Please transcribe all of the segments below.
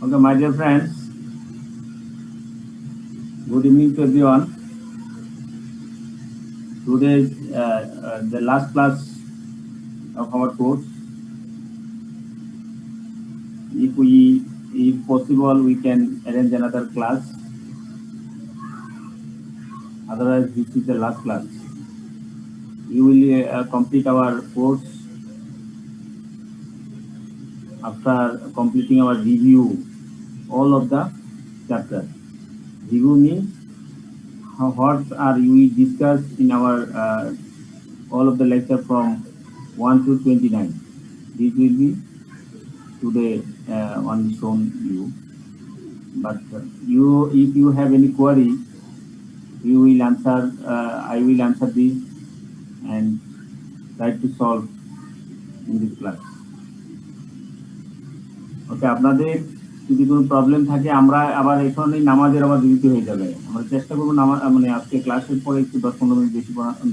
Okay, my dear friends, good evening to everyone. Today is the last class of our course. If possible, we can arrange another class. Otherwise, this is the last class. We will complete our course after completing our review, all of the chapters. Review means what are we discussed in our all of the lecture from 1 to 29. This will be today on shown you. But if you have any query, you will answer. I will answer this and try to solve in this class. ওকে, আপনাদের যদি কোনো problem থাকে আমরা আবার এখানে নামাজের আবার বিরতি হয়ে যাবে। আমরা চেষ্টা করবো মানে আজকে ক্লাসের পরে একটু 10-15 মিনিট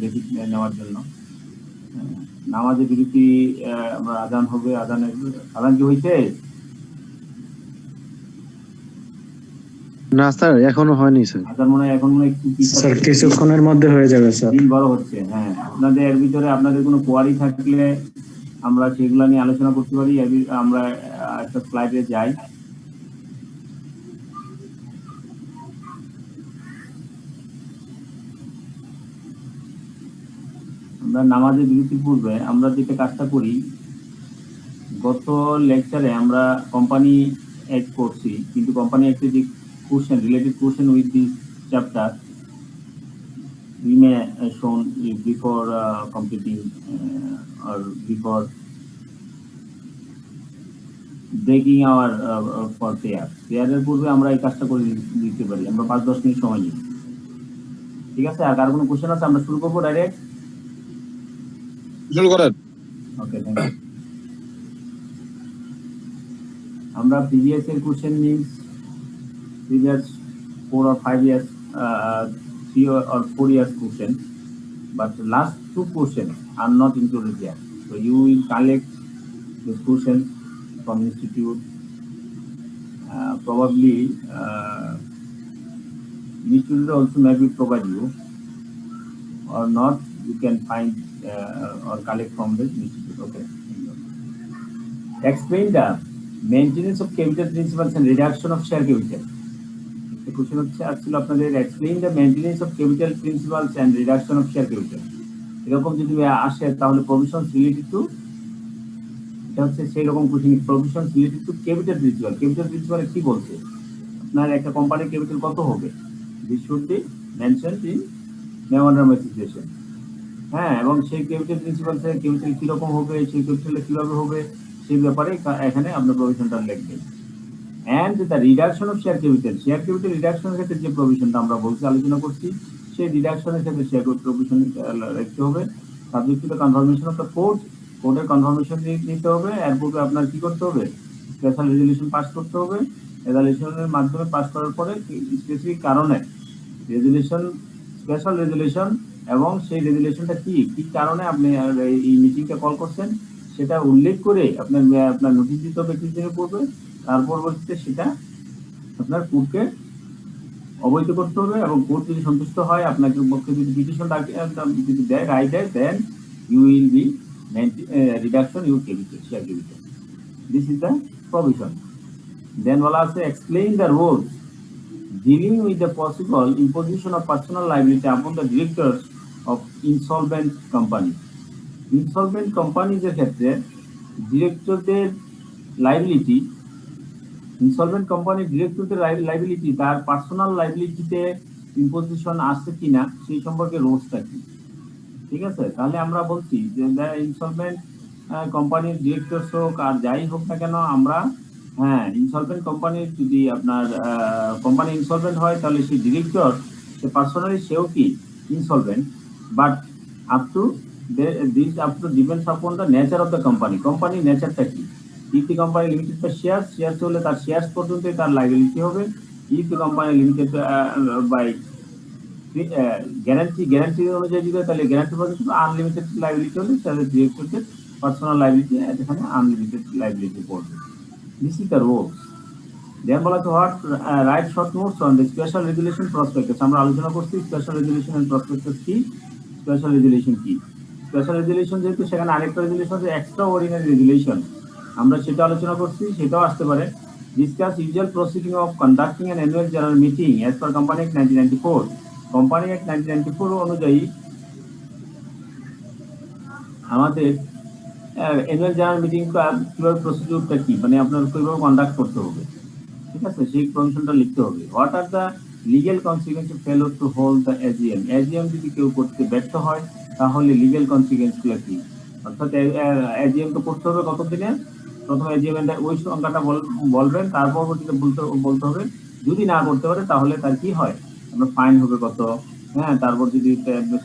বেশি নেওয়ার জন্য। নামাজের বিরতি আমরা আজান হবে, আজান কি হয়েছে? না স্যার, এখনো হয়নি স্যার। আজান মনে হয় এখন একটু স্যার কিছুক্ষণের মধ্যে হয়ে যাবে স্যার। দিন বড় হচ্ছে। হ্যাঁ, আপনাদের এর ভিতরে আপনাদের কোনো কোয়ারি থাকলে আমরা সেগুলো নিয়ে আলোচনা করতে পারি। আমরা একটা স্লাইডে যাই। আমরা নামাজের বিরতির পূর্বে আমরা যেটা কাজটা করি, গত লেকচারে আমরা কোম্পানি অ্যাড করছি, কিন্তু কোম্পানি অ্যাক্টে যে question related question with this chapter we may shown before completing or before breaking our for prayer পূর্বে আমরা এই কাজটা করে দিতে পারি। আমরা 5-10 মিনিট সময় নিই, ঠিক আছে? আর কার কোনো কোশ্চেন আছে? আমরা শুরু করবো ডাইরেক্ট। শুরু করেন। ওকে, থ্যাংক ইউ। আমরা প্রিভিয়াস এর question means previous 4 or 5 years 3 or 4 years question, but the last 2 questions are not included here. So you will collect the questions from institute. Probably institute also maybe provide you or not. You can find or collect from the institute. Okay. Explain the maintenance of capital principles and reduction of share capital. The question আসছিল আপনাদের explain the maintenance of capital principles and reduction of share capital. এরকম যদি আসে তাহলে provisions related to, এটা হচ্ছে সেই রকম question, provisions related to capital principle. Capital principle কি বলছে? আপনার একটা কোম্পানির ক্যাপিটাল কত হবে? This should be mentioned in memorandum of association. হ্যাঁ, এবং সেই ক্যাপিটাল প্রিন্সিপাল থেকে ক্যাপিটাল কি রকম হবে, সেই ক্যাপিটালটা কিভাবে হবে, সেই ব্যাপারে এখানে আপনার প্রভিশনটা লিখবেন। and the reduction of share capital রিডাকশনের ক্ষেত্রে যে প্রভিশনটা আমরা বলছি আলোচনা করছি, সেই রিডাকশনের ক্ষেত্রে শেয়ার প্রভিশন রাখতে হবে। Subject to the confirmation of the কোর্টের কনফার্মেশন নিতে হবে। এর পূর্বে আপনার কি করতে হবে? স্পেশাল রেজুলেশন পাস করতে হবে। রেজুলেশনের মাধ্যমে পাস করার পরে স্পেসিফিক কারণে স্পেশাল রেজুলেশন এবং সেই রেজুলেশনটা কি কারণে আপনি এই মিটিংটা কল করছেন সেটা উল্লেখ করে আপনার নোটিশ দিতে হবে 30 দিনের পূর্বে। তার পরবর্তীতে সেটা আপনার কোর্টকে অবহিত করতে হবে এবং কোর্ট যদি সন্তুষ্ট হয়, আপনাকে পক্ষে যদি পিটিশন যদি দেয়, রায় দেয়, then you will be reduction your capital, share capital. This is the provision. Then বলা আছে explain the rules dealing with the possible imposition of personal liability upon the directors of insolvent company. Insolvent companies এর ক্ষেত্রে ডিরেক্টরদের liability, insolvent কোম্পানির ডিরেক্টরদের liability তার personal লাইবিলিটিতে imposition আসছে কিনা সেই সম্পর্কে রুলসটা কি, ঠিক আছে? তাহলে আমরা বলছি যে ইনসলভেন্ট কোম্পানির ডিরেক্টর হোক আর যাই হোক না কেন, আমরা ইনসলভেন্ট কোম্পানির যদি আপনার কোম্পানি ইনসলভেন্ট হয় তাহলে সেই ডিরেক্টর সে পার্সোনালি সেও কি insolvent, but up to depends upon the nature of the কোম্পানির নেচারটা কি। If the company limited by shares হলে তার শেয়ার্স পর্যন্তই তার লাইবিলিটি হবে। If the company limited by guarantee অনুযায়ী যদি তাহলে গ্যারান্টি পর্যন্ত, আনলিমিটেড লাইবিলিটি হলে তাহলে ডিরেক্টরদের পার্সোনাল লাইবিলিটি এখানে আনলিমিটেড লাইবিলিটি পড়বে। This is the rules. Then বলা আছে what write short notes on the special resolution prospectus. আমরা আলোচনা করছি স্পেশাল রেজুলেশন এন্ড প্রসপেক্টাস কি, স্পেশাল রেজুলেশন কি। স্পেশাল রেজুলেশন যেহেতু সেখানে আরেকটা রেজুলেশন আছে এক্সট্রা অর্ডিনারি রেজুলেশন, আমরা সেটা আলোচনা করছি, সেটাও আসতে পারে। Discuss usual proceeding of conducting an annual general meeting as per company act 1994। Company act 1994 অনুযায়ী আমাদের অ্যানুয়াল জেনারেল মিটিং কিভাবে প্রসিডিউরটা কি, মানে আপনার কিভাবে কন্ডাক্ট করতে হবে, ঠিক আছে, সেই প্রভিশনটা লিখতে হবে। What are the legal consequence of fellow to hold the AGM. AGM যদি কেউ করতে ব্যর্থ হয় তাহলে লিগ্যাল কনসিকুয়েন্সগুলো কি, অর্থাৎ এজিএম তো করতে হবে কত দিনে, প্রথমে এজিএম এর ওই সংখ্যাটা বলবেন, তার পরবর্তীতে বলতে হবে যদি না করতে পারে তাহলে তার কি হয়, আপনার ফাইন হবে কত, হ্যাঁ, তারপর যদি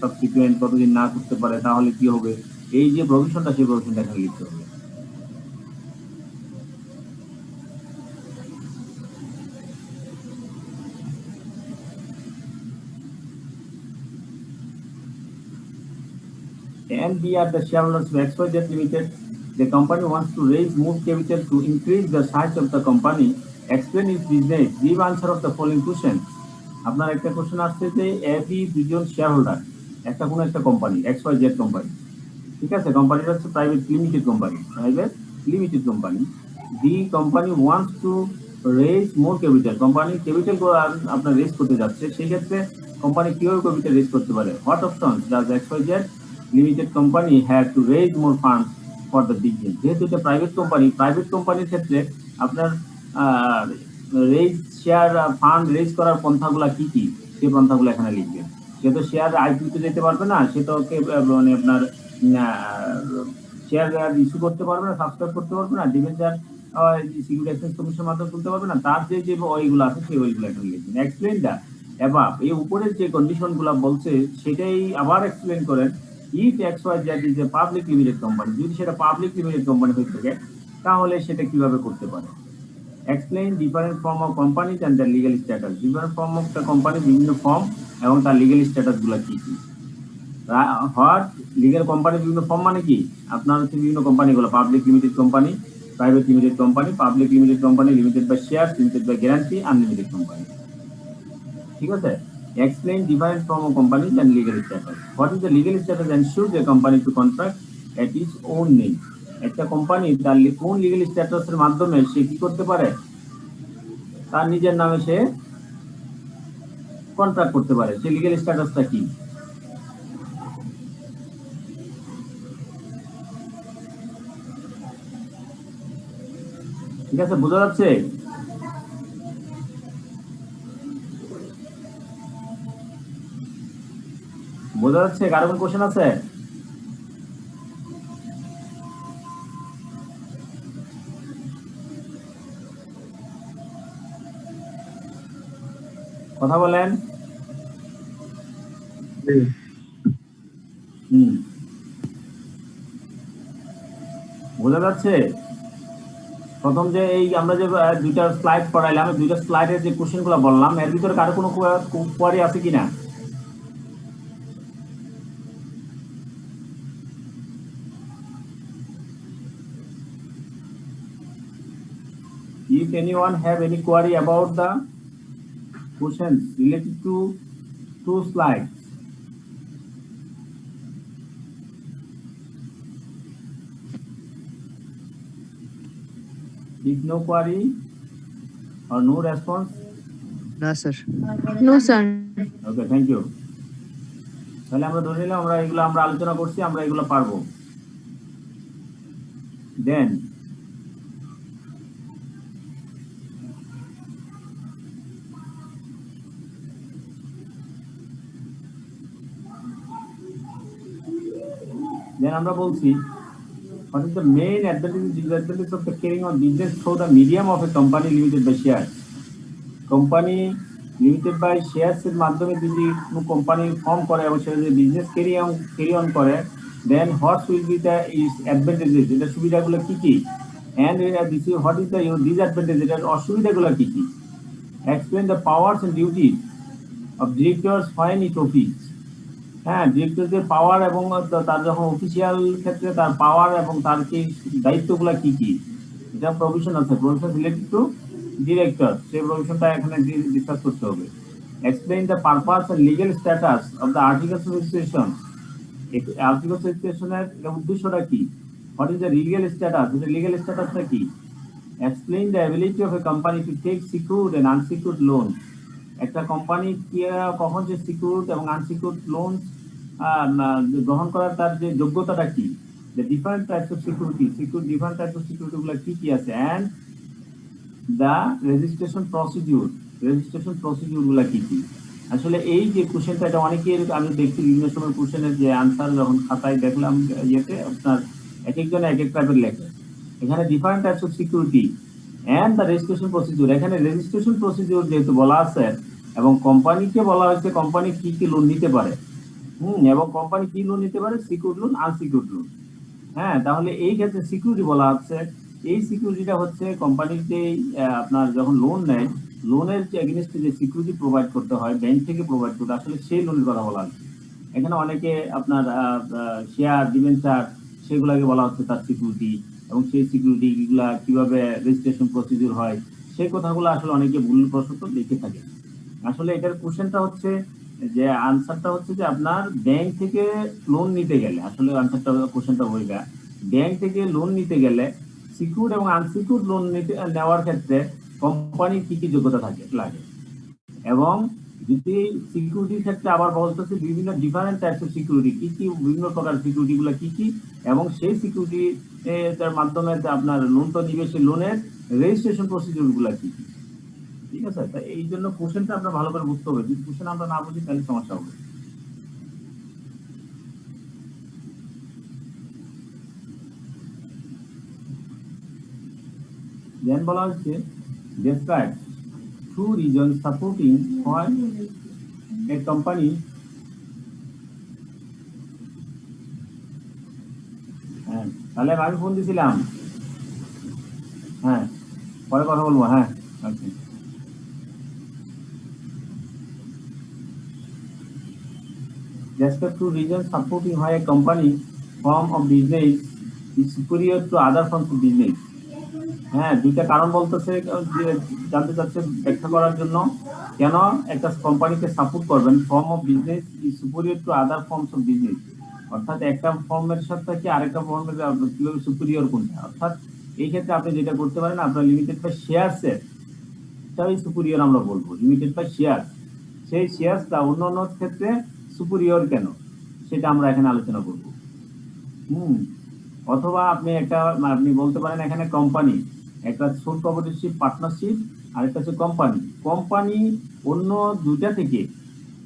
সাবসিকুয়েন্ট কতদিন না করতে পারে তাহলে কি হবে, এই যে প্রভিশনটা সেই প্রভিশনটা এখানে লিখতে হবে। And we are the shareholders of XYZ Limited. The company wants to raise more capital to increase the size of the company. Explain its business. Give answer of the following questions. আপনার একটা question আসছে যে AB দুজন share holder একটা কোনো একটা company XYZ company, ঠিক আছে, কোম্পানিটা হচ্ছে private limited company, private limited company. The company wants to raise more capital, company capital আপনার রেজ করতে যাচ্ছে, সেই ক্ষেত্রে কোম্পানি কিভাবে ক্যাপিটাল রেজ করতে পারে। What options does XYZ limited company have to raise more funds for the business. যেহেতু এটা প্রাইভেট কোম্পানি, প্রাইভেট কোম্পানির ক্ষেত্রে আপনার রেজ শেয়ার ফান্ড রেজ করার পন্থাগুলা কি কি, সেই পন্থাগুলো এখানে লিখবেন। সে তো শেয়ার আইপিওতে যেতে পারবে না, সে তো মানে আপনার শেয়ার ইস্যু করতে পারবে না, সাবস্ক্রাইব করতে পারবে না, ডিবেঞ্চার সিকিউরিটি এক্সচেঞ্জ কমিশনের মাধ্যমে তুলতে পারবে না, তার যে যে ওইগুলো আছে সেই ওইগুলো এখানে লিখবেন। এক্সপ্লেইন দা অ্যাবাভ, এই উপরের যে কন্ডিশনগুলো বলছে সেটাই আবার এক্সপ্লেইন করেন। If XYZ is a public limited company, যদি সেটা পাবলিক লিমিটেড কোম্পানি হয়ে থাকে তাহলে সেটা কিভাবে করতে পারে। Explain different form of companies and the legal status, different form of the company, বিভিন্ন ফর্ম এবং তার লিগ্যাল স্ট্যাটাস গুলা কি কি। হোয়াট লিগ্যাল কোম্পানির বিভিন্ন ফর্ম মানে কি, আপনার হচ্ছে বিভিন্ন কোম্পানিগুলো public limited company, private limited company, public limited company, limited by share, limited by guarantee, unlimited company, ঠিক আছে। Explain different form of companies and legal status. What is the legal status ensure a company to contract at its own name. একটা company তার কোন legal স্ট্যাটাসের মাধ্যমে সে কি করতে পারে, তার নিজের নামে সে কন্ট্রাক্ট করতে পারে, সে লিগ্যাল স্ট্যাটাসটা কি। ঠিক আছে, বোঝা যাচ্ছে? বোঝা যাচ্ছে? কারো কোনো কোশ্চেন আছে? কথা বলেন। বোঝা যাচ্ছে? প্রথম যে এই আমরা যে দুইটা স্লাইড পড়াইলাম, দুইটা স্লাইডের যে কোশ্চেন গুলো বললাম, এর ভিতরে কারো কোনো কোয়ারি আছে কিনা? If anyone have any query about the questions related to two slides, if no query or no response, No, sir. No, sir. okay, thank you. তাহলে আমরা ধরে নিলাম আমরা এগুলো আমরা আলোচনা করছি, আমরা এগুলো পারবো। দেন আমরা বলছি what is the main advantage and disadvantage of the carrying on business through the medium of a company limited by shares. Company limited by shares এর মাধ্যমে যদি কোনো কোম্পানি ফর্ম করে এবং সেটা যদি বিজনেস ক্যারি অন করে, then what will be the advantages, এটা সুবিধাগুলো কি কি, and this is what is the disadvantage, এটার অসুবিধাগুলো কি কি। Explain the powers and duties of directors when it office. হ্যাঁ, ডিরেক্টরদের পাওয়ার এবং তার যখন অফিসিয়াল ক্ষেত্রে তার পাওয়ার এবং তার কি দায়িত্বগুলো কি কি, এটা প্রভিশন আছে, প্রভিশন রিলেটেড টু ডিরেক্টর, সেই প্রভিশনটা এখানে ডিসকাস করতে হবে। Explain the purpose and legal status of the articles of registration. Articles of রেজিস্ট্রেশনের উদ্দেশ্যটা কি? What is the legal status? এটা লিগ্যাল স্ট্যাটাসটা কি? Explain the ability of a company to take secured and unsecured loan. একটা company কখন যে secured এবং আনসিকিউরড লোন গ্রহণ করার তার যে যোগ্যতাটা কি, the different types of security, different types of security গুলো কি কি আছে, অ্যান্ড দ্য রেজিস্ট্রেশন প্রসিডিউর গুলা কি কি। আসলে এই যে কোশ্চেনটা, এটা অনেকের আমি দেখছি বিভিন্ন সময় কোশ্চেনের যে আনসার যখন খাতায় দেখলাম ইয়েতে আপনার এক একজনে এক এক টাইপের লেখে। এখানে different types of security and the registration procedure, এখানে রেজিস্ট্রেশন প্রসিডিউর যেহেতু বলা আছে এবং কোম্পানিকে বলা হয়েছে কোম্পানি কি কি লোন নিতে পারে, এবং কোম্পানি কি লোন নিতে পারে, সিকিউরড লোন, আনসিকিউরড লোন। হ্যাঁ, তাহলে এই ক্ষেত্রে সিকিউরিটি বলা হচ্ছে, এই সিকিউরিটিটা হচ্ছে কোম্পানির যে আপনার যখন লোন নেয়, লোনের যে এগেইনস্টে যে সিকিউরিটি প্রোভাইড করতে হয় ব্যাংক থেকে প্রোভাইড করতে, আসলে সেই লোনের কথা বলা হচ্ছে। এখানে অনেকে আপনার শেয়ার ডিবেঞ্চার সেগুলাকে বলা হচ্ছে তার সিকিউরিটি, এবং সেই সিকিউরিটি গুলা কিভাবে রেজিস্ট্রেশন প্রসিডিউর হয় সেই কথাগুলো আসলে অনেকে ভুলবশত লিখে থাকে। আসলে এটার কোশ্চেনটা হচ্ছে যে আনসারটা হচ্ছে যে আপনার ব্যাংক থেকে লোন নিতে গেলে, আসলে আনসারটা কোশ্চেনটা হয়ে ব্যাংক থেকে লোন নিতে গেলে সিকিউরড এবং আনসিকিউরড লোন নেওয়ার ক্ষেত্রে কোম্পানির কি কি যোগ্যতা লাগে, এবং যদি সিকিউরিটির ক্ষেত্রে আবার বলতেছে বিভিন্ন ডিফারেন্ট টাইপস অফ সিকিউরিটি কি কি, বিভিন্ন প্রকার সিকিউরিটি গুলো কি কি, এবং সেই সিকিউরিটি তার মাধ্যমে আপনার লোন তো নিবে, সেই লোনের রেজিস্ট্রেশন প্রসিডিউর গুলা কি কি। ঠিক আছে, তা এই জন্য কোশ্চেনটা আমরা ভালো করে বুঝতে হবে, যদি কোশ্চেন আমরা না বুঝি তাহলে সমস্যা হবে। দেন বলা হচ্ছে describe two reasons supporting why a company হ্যাঁ, তাহলে আমি ফোন দিছিলাম, হ্যাঁ পরে কথা বলবো, হ্যাঁ ওকে। Describe two reasons supporting why a company form of business is superior to other forms of business. হ্যাঁ, দুইটা কারণ বলতেছে, জানতে চাচ্ছে ব্যাখ্যা করার জন্য কেন একটা কোম্পানিকে সাপোর্ট করবেন। Form of business is superior to other forms of business, অর্থাৎ একটা ফর্মের সাথে কি আরেকটা ফর্মের কিভাবে সুপিরিয়র কোনটা, অর্থাৎ এই ক্ষেত্রে আপনি যেটা করতে পারেন আপনার লিমিটেড বাই শেয়ারসের সেটাই সুপিরিয়র আমরা বলবো, লিমিটেড বাই শেয়ার। সেই শেয়ারসটা অন্য অন্য ক্ষেত্রে সুপিরিয়র কেন সেটা আমরা এখানে আলোচনা করব। অথবা আপনি বলতে পারেন এখানে কোম্পানি একটা সোল প্রপার্টিশিপ পার্টনারশিপ, আর একটা হচ্ছে কোম্পানি অন্য দুইটা থেকে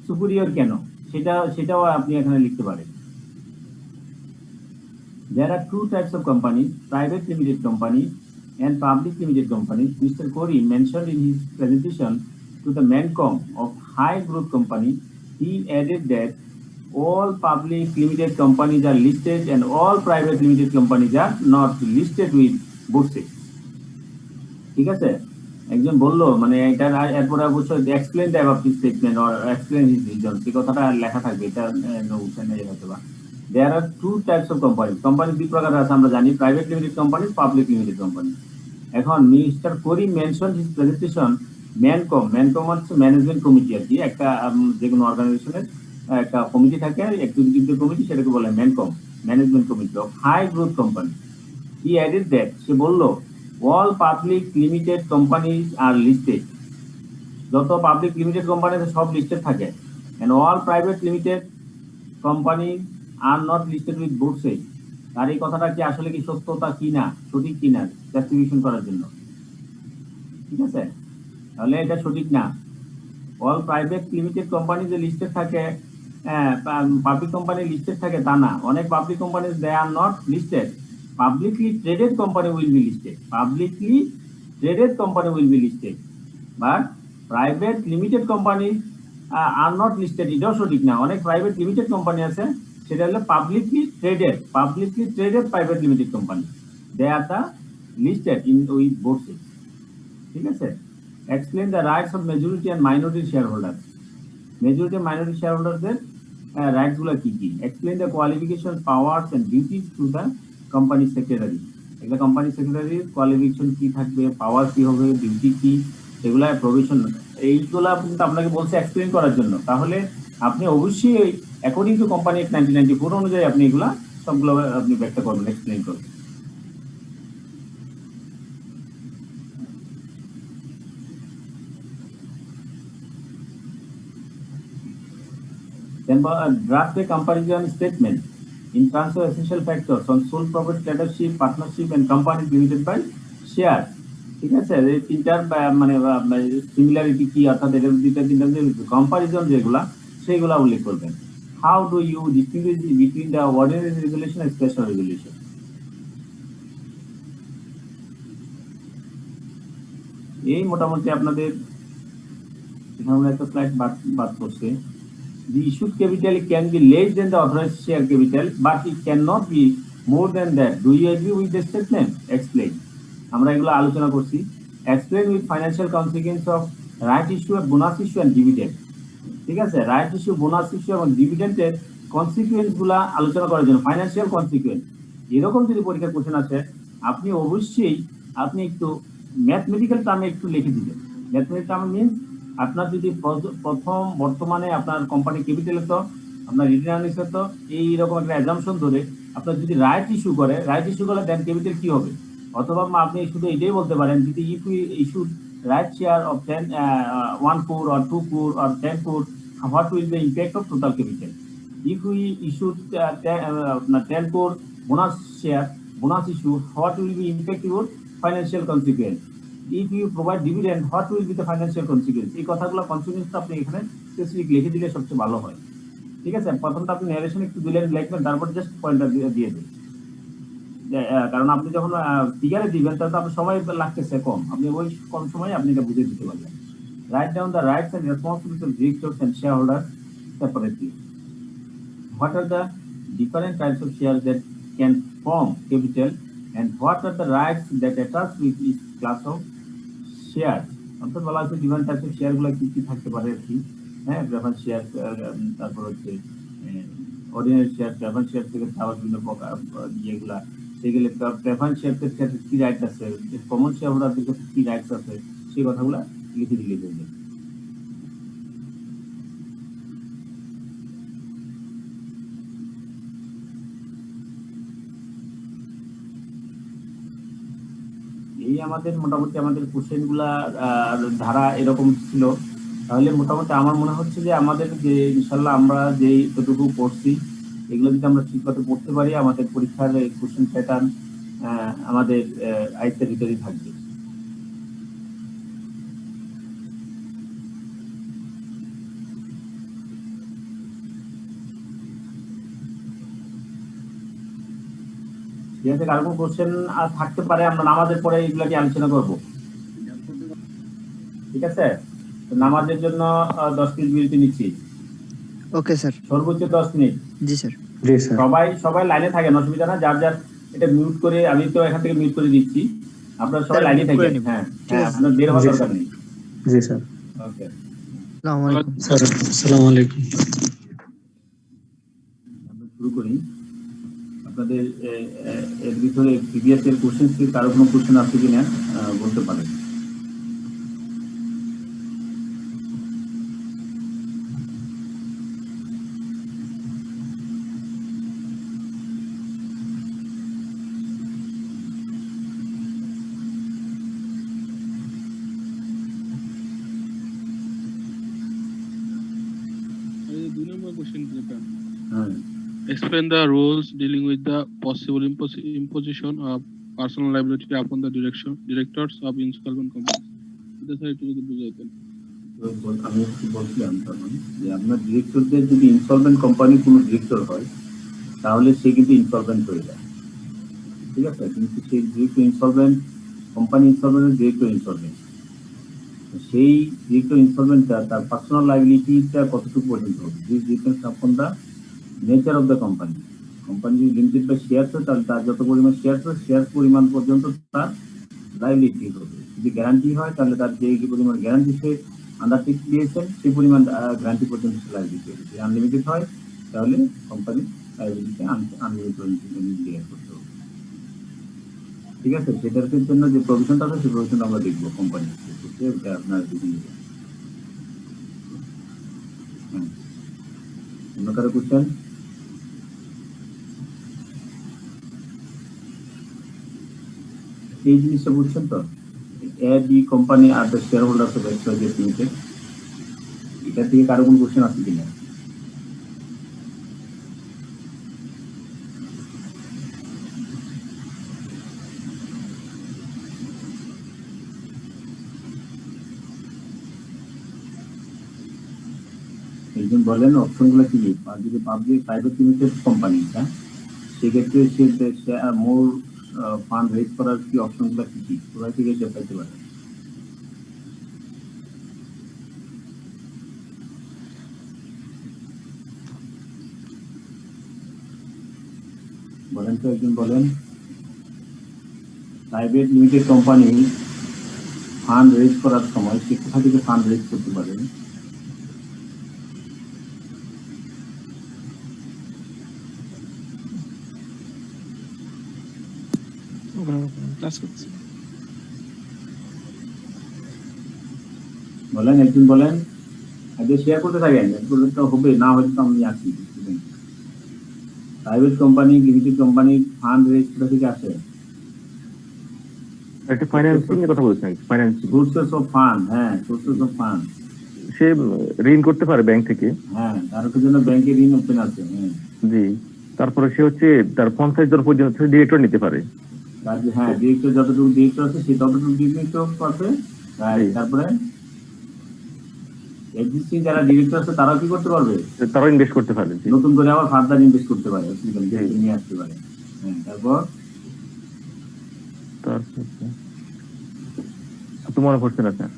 সুপিরিয়র কেন সেটাও আপনি এখানে লিখতে পারেন। There are two types of companies, private limited companies and public limited companies. Mr. Corey mentioned in his presentation to the MENCOM of high growth company, he added that all public limited companies are listed and all private limited companies are not listed with BORSE. ঠিক আছে, একজন বললো মানে এটা এরপরে অবশ্যই explain the above statement or explain his reason, এই কথাটা লেখা থাকবে, এটা ওখানে হয়তো বা। There are two types of companies. Company দুই প্রকার আছে আমরা জানি, private limited company, public limited company. এখন মিস্টার কোরি মেনশন হিজ প্রেজেন্টেশন ম্যানকম হচ্ছে ম্যানেজমেন্ট কমিটি আর কি, একটা যে কোনো অর্গানাইজেশনের একটা কমিটি থাকে, এক্সিকিউটিভ কমিটি, সেটাকে বলে Mancom, management committee of high growth company. He added that, সে বললো all public limited companies are listed, যত পাবলিক লিমিটেড কোম্পানি সব লিস্টেড থাকে, and all private limited companies are not listed with BORSE। আর এই কথাটা কি আসলে কি সত্যতা কিনা, সঠিক কিনা জাস্টিফিকেশন করার জন্য, ঠিক আছে, তাহলে এটা সঠিক না। অল প্রাইভেট লিমিটেড কোম্পানি যে লিস্টেড থাকে, পাবলিক কোম্পানি লিস্টেড থাকে তা না, অনেক public company they are not listed. Publicly traded company will be listed. Publicly traded company will be listed, but private limited companies are not listed. এটাও সঠিক না, অনেক প্রাইভেট লিমিটেড কোম্পানি আছে সেটা হলো publicly traded private limited company, they are the listed in with BORSE। ঠিক আছে, explain the rights of majority and minority shareholder. Majority minority share হোল্ডারদের রাইটস গুলো কি কি। Explain the qualification, powers and duties to the company secretary. একটা company সেক্রেটারির qualification কি থাকবে, পাওয়ার কি হবে, ডিউটি কি, এগুলা প্রভিশন, এইগুলা কিন্তু আপনাকে বলছে এক্সপ্লেন করার জন্য। তাহলে আপনি অবশ্যই অ্যাকর্ডিং টু কোম্পানি 1994 অনুযায়ী আপনি এগুলা সবগুলো আপনি ব্যাখ্যা করবেন, এক্সপ্লেন করবেন। Then draft a comparison statement in terms of essential factors on sole proprietorship, partnership and companies limited by share। ঠিক আছে, এই তিনটার মানে সিমিলারিটি কি, অর্থাৎ এদের দুইটা তিনটা যে কম্পারিজন যেগুলা সেগুলা উল্লেখ করবেন। How do you distinguish between the ordinary regulation and special regulation. এই মোটামুটি আপনাদের এখানে একটা স্লাইড বাদ করছে। The issued capital can be less than the authorized share capital, but it cannot be more than that. Do you agree with the statement? Explain. আমরা এগুলো আলোচনা করছি। Explain with financial consequence of right issue, bonus issue and dividend। ঠিক আছে, right issue, bonus issue এবং ডিভিডেন্ডের consequence গুলা আলোচনা করার জন্য, ফাইন্যান্সিয়াল কনসিকুয়েন্স, এরকম যদি পরীক্ষার কোশ্চেন আসে আপনি অবশ্যই আপনি একটু ম্যাথমেটিক্যাল টার্মে একটু লিখে দিবেন। ম্যাথমেটিক্যাল টার্ম মিনস আপনার যদি প্রথম বর্তমানে আপনার কোম্পানি ক্যাপিটালে তো আপনার রিটার্ন আর্নিংসে তো এইরকম একটা অ্যাজাম্পশন ধরে আপনার যদি রাইট ইস্যু করে দেন ক্যাপিটাল কি হবে, অথবা আপনি শুধু এটাই বলতে পারেন যদি if you issue right share of 10 1 crore or 2 crore or 10 crore, what will be the impact of total capital? If we issue 10 crore bonus share, bonus issue, what will be impact your financial consequence? If you provide dividend, what will be the financial consequence? এই কথাগুলো consequence আপনি এখানে specific লিখে দিলে সবচেয়ে ভালো হয়। ঠিক আছে, প্রথমটা আপনি ন্যারেশন একটু দিলেন, লিখবেন, তারপর জাস্ট পয়েন্টার দিয়ে দিন। কারণ আপনি যখন ফিগারে দিবেন তাহলে আপনার সময় লাগতেছে কম, আপনি ওই কম সময়ে আপনি এটা বুঝে দিতে পারবেন। Write down the rights and responsibility of directors and shareholder separately. What are the different types of share that can form capital and what are the rights that attach with each class of share. অর্থাৎ বলা হচ্ছে different types of share গুলো কি কি থাকতে পারে আর কি। হ্যাঁ, প্রেফারেন্স শেয়ার, তারপর হচ্ছে অর্ডিনারি শেয়ার, প্রেফারেন্স শেয়ার থেকে আবার বিভিন্ন প্রকার ইয়েগুলা, সেগুলো প্রেফারেন্স শেয়ারের ক্ষেত্রে কি রাইটস আছে, কমন শেয়ার হোল্ডারদের ক্ষেত্রে কি রাইটস আছে, সেই কথাগুলো লিখে দিলে হয়ে যাবে। এই আমাদের মোটামুটি আমাদের কোশ্চেন গুলা ধারা এরকম ছিল। তাহলে মোটামুটি আমার মনে হচ্ছে যে আমাদের যে ইনশাল্লাহ আমরা যে যতটুকু পড়ছি এগুলো যদি আমরা ঠিক মতো পড়তে পারি, আমাদের পরীক্ষার কোশ্চেন প্যাটার্ন আমাদের আয়ত্তের ভিতরেই থাকবে। ঠিক আছে, কারো কোনো কোশ্চেন থাকতে পারে, আমরা নামাজের পরে এগুলাকে আলোচনা করব। ঠিক আছে, তো নামাজের জন্য 10 মিনিট বিরতি নিচ্ছি। ওকে স্যার, সর্বোচ্চ 10 মিনিট। জি স্যার। জি স্যার। সবাই লাইনে থাকেন, অসুবিধা না। যার যার এটা মিউট করে, আমি তো এখান থেকে মিউট করে দিচ্ছি, আপনারা সবাই লাইনে থাকেন। হ্যাঁ হ্যাঁ, আপনার বের হওয়ার দরকার নেই। জি স্যার। ওকে, আসসালামু আলাইকুম স্যার, আসসালামু আলাইকুম। আমরা শুরু করি। আপনাদের এর ভিতরে প্রিভিয়াস এর কোশ্চেন থেকে কারো কোনো কোশ্চেন আছে কিনা বলতে পারেন। Explain the rules dealing with the possible imposition of personal liability upon the directors of insolvent companies. এটা স্যার একটু যদি বুঝাইতেন। আমি বলছিলাম তখন যে আপনার ডিরেক্টরদের যদি ইনসলভেন্ট কোম্পানির কোনো ডিরেক্টর হয় তাহলে সে কিন্তু ইনসলভেন্ট হয়ে যায়। ঠিক আছে, কিন্তু সেই director insolvent, company insolvent, director insolvent, সেই ডিরেক্টর ইনসলভেন্টটা তার পার্সোনাল লাইবিলিটিটা কতটুকু পর্যন্ত হবে, this depends upon the nature of the company. Company যদি লিমিটেড বাই শেয়ার হয় তাহলে তার যত পরিমাণ শেয়ার হয়, শেয়ার পরিমাণ পর্যন্ত তার লাইবিলিটি হবে। যদি গ্যারান্টি হয় তাহলে তার যে পরিমাণ গ্যারান্টি সে আন্ডারটেক দিয়েছেন সেই পরিমাণ গ্যারান্টি পর্যন্ত সে লাইবিলিটি হবে। যদি আনলিমিটেড হয় তাহলে কোম্পানি লাইবিলিটি আনলিমিটেড ক্লিয়ার করতে হবে। ঠিক আছে, সেটার জন্য যে প্রভিশনটা আছে সেই প্রভিশনটা আমরা দেখবো কোম্পানি আপনার বিভিন্ন অন্য কারো কোশ্চেন? এই জিনিসটা বুঝছেন তো, A B company are the share holders of XYZ limited, এটা থেকে কারো কোনো কোশ্চেন আছে কিনা? একজন বলেন অপশনগুলো কি? আর যদি পাবলিক প্রাইভেট লিমিটেড কোম্পানি, হ্যাঁ, সেক্ষেত্রে সে মোর ফান্ড রেজ করার কি অপশনগুলো কি কি কোথায় থেকে সে পাইতে পারে? বলেন তো, একজন বলেন। Private limited company fund raise করার সময় সে কোথা থেকে ফান্ড রেজ করতে পারে? বলেন, একজন বলেন। আগে শেয়ার করতে থাকেন, তো হবে না, হয়তো তো আমি আছি। Private company, limited company fund raise কোথা থেকে আসে? একটা ফাইন্যান্সিং এর কথা বলছেন, ফাইন্যান্সিং সোর্সেস অফ ফান্ড, হ্যাঁ, সোর্সেস অফ ফান্ড। সে ঋণ করতে পারে ব্যাংক থেকে। হ্যাঁ, তার জন্য ব্যাংকে ঋণ ওপেন আছে। হ্যাঁ, জি, তারপরে সে হচ্ছে তার 50 জন পর্যন্ত ডিরেক্টর নিতে পারে। হ্যাঁ, ডিরেক্টর যতটুকু ডিরেক্টর আছে সে ততটুকু ডিরেক্টর পাবে। তারপরে এক্সিস্টিং যারা ডিরেক্টর আছে তারাও কি করতে পারবে? তারাও ইনভেস্ট করতে পারে, নতুন করে আবার ফার্দার ইনভেস্ট করতে পারে, নিয়ে আসতে পারে। হ্যাঁ, তারপর তো মনে পড়ছে না স্যার।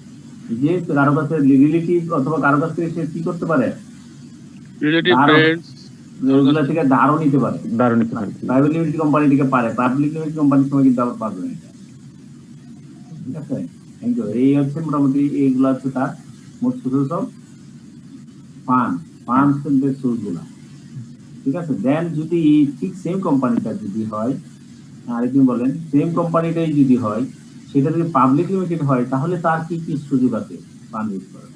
যে কারো কাছে রিলেটিভ অথবা কারো কাছ থেকে সে কি করতে পারে? রিলেটিভ ফ্রেন্ডস ওগুলা থেকে ধারও নিতে পারে। ধারও নিতে পারে। প্রাইভেট লিমিটেড কোম্পানি থেকে পারে, পাবলিক লিমিটেড কোম্পানির সময় কিন্তু আবার পারবে না এটা। ঠিক আছে, থ্যাংক ইউ। এই হচ্ছে মোটামুটি এইগুলো হচ্ছে তার মোট সোর্স অফ ফান্ড, ফান্ডস এর সোর্স গুলা। ঠিক আছে, দেন যদি ঠিক সেম কোম্পানিটা যদি হয়, আরেকজন বলেন, সেম কোম্পানিটাই যদি হয়, সেটা যদি পাবলিক লিমিটেড হয়, তাহলে তার কি কি সুযোগ আছে ফান্ড রেজ করার?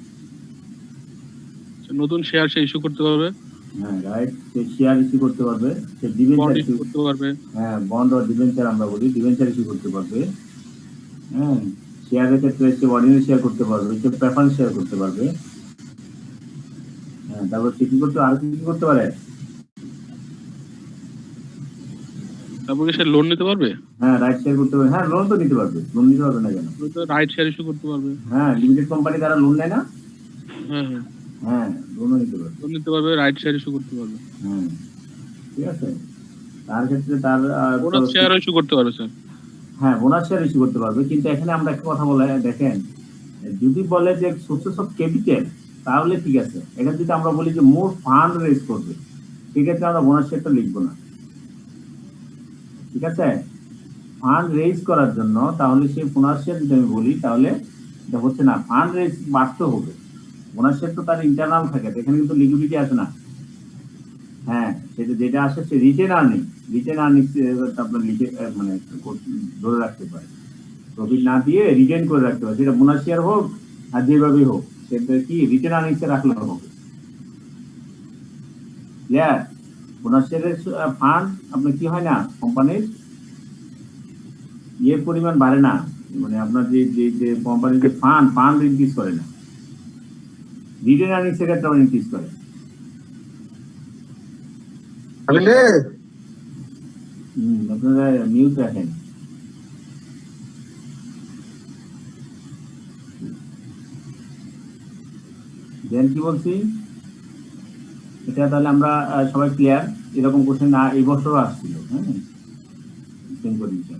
নতুন শেয়ার সে ইস্যু করতে পারবে। হ্যাঁ, রাইট, সে শেয়ার ইস্যু করতে পারবে, সে বন্ড ডিবেঞ্চার ইস্যু করতে পারবে। হ্যাঁ, বন্ড আর ডিবেঞ্চার আমরা বলি, ডিবেঞ্চার ইস্যু করতে পারবে। হ্যাঁ, শেয়ারের ক্ষেত্রে সে অর্ডিনারি শেয়ার করতে পারবে, সে প্রেফারেন্স শেয়ার করতে পারবে। হ্যাঁ, তারপর সে কি করতে, আর কি কি করতে পারে? তারপরে সে লোন নিতে পারবে। হ্যাঁ, রাইট শেয়ার করতে পারবে। হ্যাঁ, লোন তো নিতে পারবে, লোন নিতে পারবে না কেন? রাইট শেয়ার ইস্যু করতে পারবে। হ্যাঁ, লিমিটেড কোম্পানি তারা লোন নেয় না? হ্যাঁ হ্যাঁ, হ্যাঁ, লোনও নিতে পারবে। লোন নিতে পারবে, রাইট শেয়ার ইস্যু করতে পারবে। হ্যাঁ, ঠিক আছে, তার ক্ষেত্রে তার বোনাস শেয়ার ইস্যু করতে পারবে স্যার। হ্যাঁ, বোনাস শেয়ার ইস্যু করতে পারবে। কিন্তু এখানে আমরা একটা কথা বলে দেখেন, যদি বলে যে সোর্সেস অফ ক্যাপিটাল, তাহলে ঠিক আছে। এখানে যদি আমরা বলি যে মোর ফান্ড রেজ করবে, সেক্ষেত্রে আমরা বোনাস শেয়ারটা লিখবো না। ঠিক আছে, ফান্ড রেজ করার জন্য তাহলে সেই বোনাস শেয়ার যদি আমি বলি, তাহলে এটা হচ্ছে না, ফান্ড রেজ বাড়তে হবে। বোনাস শেয়ার তো তার ইন্টারনাল থাকে, এখানে কিন্তু লিকুইডিটি আসে না। হ্যাঁ, সেটা যেটা আসে সে রিটেন আর্নিং, রিটেন আর্নিং আপনার লিখে মানে ধরে রাখতে পারে, প্রফিট না দিয়ে রিটেন করে রাখতে পারে, সেটা বোনাস শেয়ার হোক আর যেভাবেই হোক, সেটা কি রিটেন আর্নিংসে রাখলে হবে। ক্লিয়ার? বোনাস শেয়ারের ফান্ড আপনার কি হয় না, কোম্পানির ইয়ের পরিমাণ বাড়ে না, মানে আপনার যে কোম্পানির যে ফান্ড ইনক্রিজ করে না, রিটেন আর্নিংস এর ক্ষেত্রে ইনক্রিজ করে। আপনারা নিউজ রাখেন। দেন কি বলছি, এটা তাহলে আমরা সবাই ক্লিয়ার। এরকম কোশ্চেন এই বছরও আসছিল। হ্যাঁ, সেম কন্ডিশন।